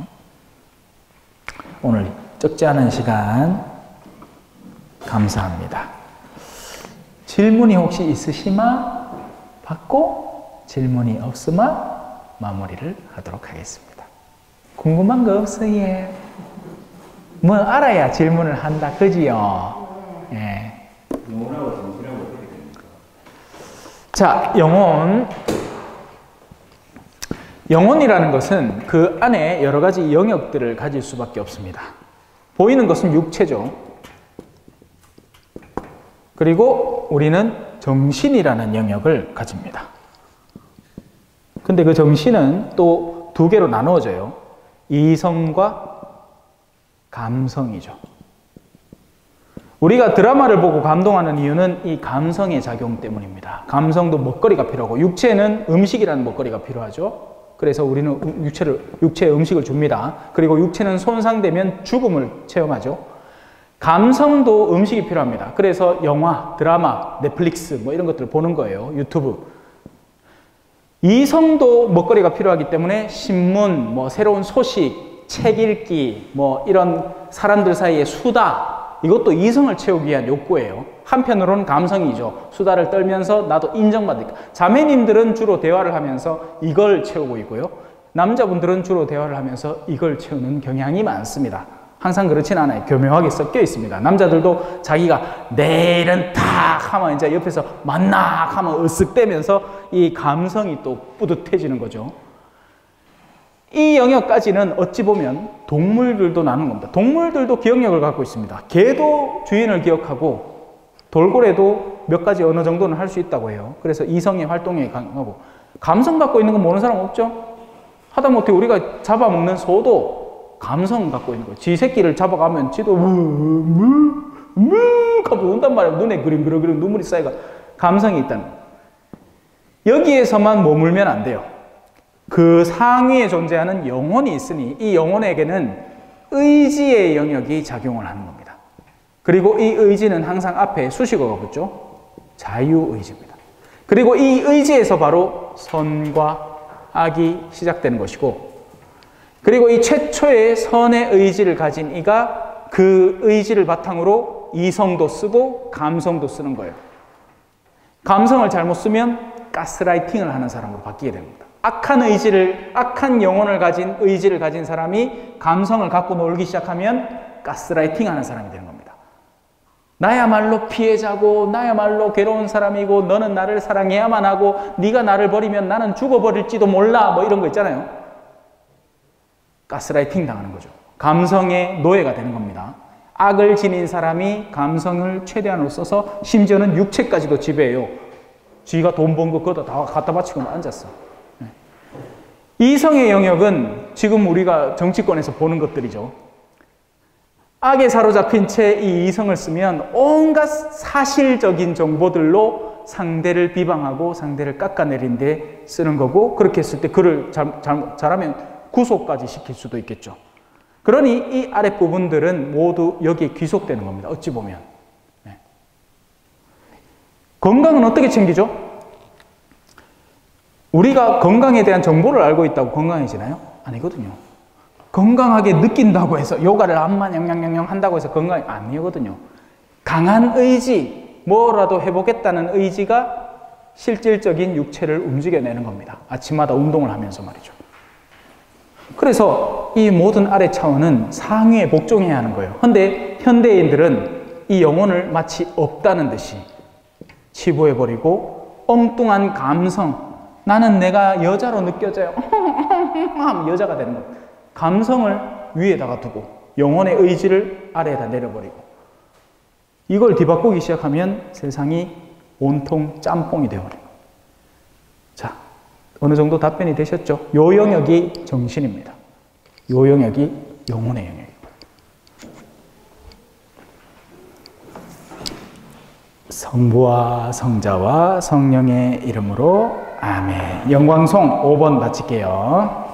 오늘 적지 않은 시간 감사합니다. 질문이 혹시 있으시마 받고, 질문이 없으마 마무리를 하도록 하겠습니다. 궁금한 거 없어요? 뭐 알아야 질문을 한다, 그지요? 예. 영혼하고 정신하고 어떻게 됩니까? 자, 영혼이라는 것은 그 안에 여러 가지 영역들을 가질 수밖에 없습니다. 보이는 것은 육체죠. 그리고 우리는 정신이라는 영역을 가집니다. 근데 그 정신은 또 두 개로 나누어져요. 이성과 감성이죠. 우리가 드라마를 보고 감동하는 이유는 이 감성의 작용 때문입니다. 감성도 먹거리가 필요하고 육체는 음식이라는 먹거리가 필요하죠. 그래서 우리는 육체에 음식을 줍니다. 그리고 육체는 손상되면 죽음을 체험하죠. 감성도 음식이 필요합니다. 그래서 영화, 드라마, 넷플릭스 뭐 이런 것들을 보는 거예요. 유튜브. 이성도 먹거리가 필요하기 때문에 신문, 뭐 새로운 소식, 책 읽기, 뭐 이런 사람들 사이의 수다, 이것도 이성을 채우기 위한 욕구예요. 한편으로는 감성이죠. 수다를 떨면서 나도 인정받으니까. 자매님들은 주로 대화를 하면서 이걸 채우고 있고요. 남자분들은 주로 대화를 하면서 이걸 채우는 경향이 많습니다. 항상 그렇진 않아요. 교묘하게 섞여 있습니다. 남자들도 자기가 내일은 탁 하면 이제 옆에서 만낙 하면 으쓱대면서 이 감성이 또 뿌듯해지는 거죠. 이 영역까지는 어찌 보면 동물들도 나는 겁니다. 동물들도 기억력을 갖고 있습니다. 개도 주인을 기억하고 돌고래도 몇 가지 어느 정도는 할 수 있다고 해요. 그래서 이성의 활동에 강하고 감성 갖고 있는 건 모르는 사람 없죠? 하다못해 우리가 잡아먹는 소도 감성 갖고 있는 거예요. 지 새끼를 잡아가면 지도 하고 운단 말이에요. 눈에 그림 눈물이 쌓이가 감성이 있다는 거예요. 여기에서만 머물면 안 돼요. 그 상위에 존재하는 영혼이 있으니 이 영혼에게는 의지의 영역이 작용을 하는 겁니다. 그리고 이 의지는 항상 앞에 수식어가 붙죠. 자유의지입니다. 그리고 이 의지에서 바로 선과 악이 시작되는 것이고, 그리고 이 최초의 선의 의지를 가진 이가 그 의지를 바탕으로 이성도 쓰고 감성도 쓰는 거예요. 감성을 잘못 쓰면 가스라이팅을 하는 사람으로 바뀌게 됩니다. 악한 영혼을 가진 의지를 가진 사람이 감성을 갖고 놀기 시작하면 가스라이팅 하는 사람이 되는 겁니다. 나야말로 피해자고 나야말로 괴로운 사람이고 너는 나를 사랑해야만 하고 네가 나를 버리면 나는 죽어버릴지도 몰라 뭐 이런 거 있잖아요. 가스라이팅 당하는 거죠. 감성의 노예가 되는 겁니다. 악을 지닌 사람이 감성을 최대한으로 써서 심지어는 육체까지도 지배해요. 쥐가 돈 번 거 그거 다 갖다 바치고 앉았어. 이성의 영역은 지금 우리가 정치권에서 보는 것들이죠. 악에 사로잡힌 채 이 이성을 쓰면 온갖 사실적인 정보들로 상대를 비방하고 상대를 깎아내린 데 쓰는 거고, 그렇게 했을 때 그를 잘하면 구속까지 시킬 수도 있겠죠. 그러니 이 아랫부분들은 모두 여기에 귀속되는 겁니다. 어찌 보면. 네. 건강은 어떻게 챙기죠? 우리가 건강에 대한 정보를 알고 있다고 건강해지나요? 아니거든요. 건강하게 느낀다고 해서 요가를 암만 영양영양 한다고 해서 건강이 아니거든요. 강한 의지, 뭐라도 해보겠다는 의지가 실질적인 육체를 움직여내는 겁니다. 아침마다 운동을 하면서 말이죠. 그래서 이 모든 아래 차원은 상위에 복종해야 하는 거예요. 근데 현대인들은 이 영혼을 마치 없다는 듯이 치부해버리고 엉뚱한 감성, 나는 내가 여자로 느껴져요. 하면 여자가 되는 거예요. 감성을 위에다가 두고 영혼의 의지를 아래에다 내려버리고, 이걸 뒤바꾸기 시작하면 세상이 온통 짬뽕이 되어버려요. 자, 어느 정도 답변이 되셨죠? 요 영역이 정신입니다. 요 영역이 영혼의 영역입니다. 성부와 성자와 성령의 이름으로 아멘. 영광송 5번 바칠게요.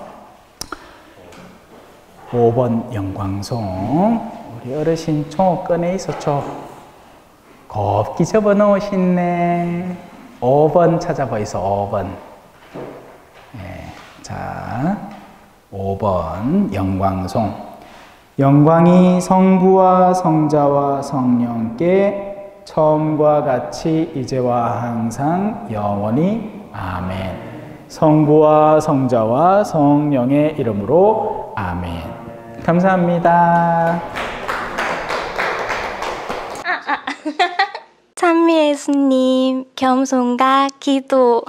5번 영광송. 우리 어르신 총 꺼내 있었죠? 곱게 접어 놓으시네. 5번 찾아봐 있어. 5번. 네. 자, 5번 영광송. 영광이 성부와 성자와 성령께 처음과 같이 이제와 항상 영원히 아멘. 성부와 성자와 성령의 이름으로 아멘. 감사합니다. 찬미 예수님, 겸손과 기도.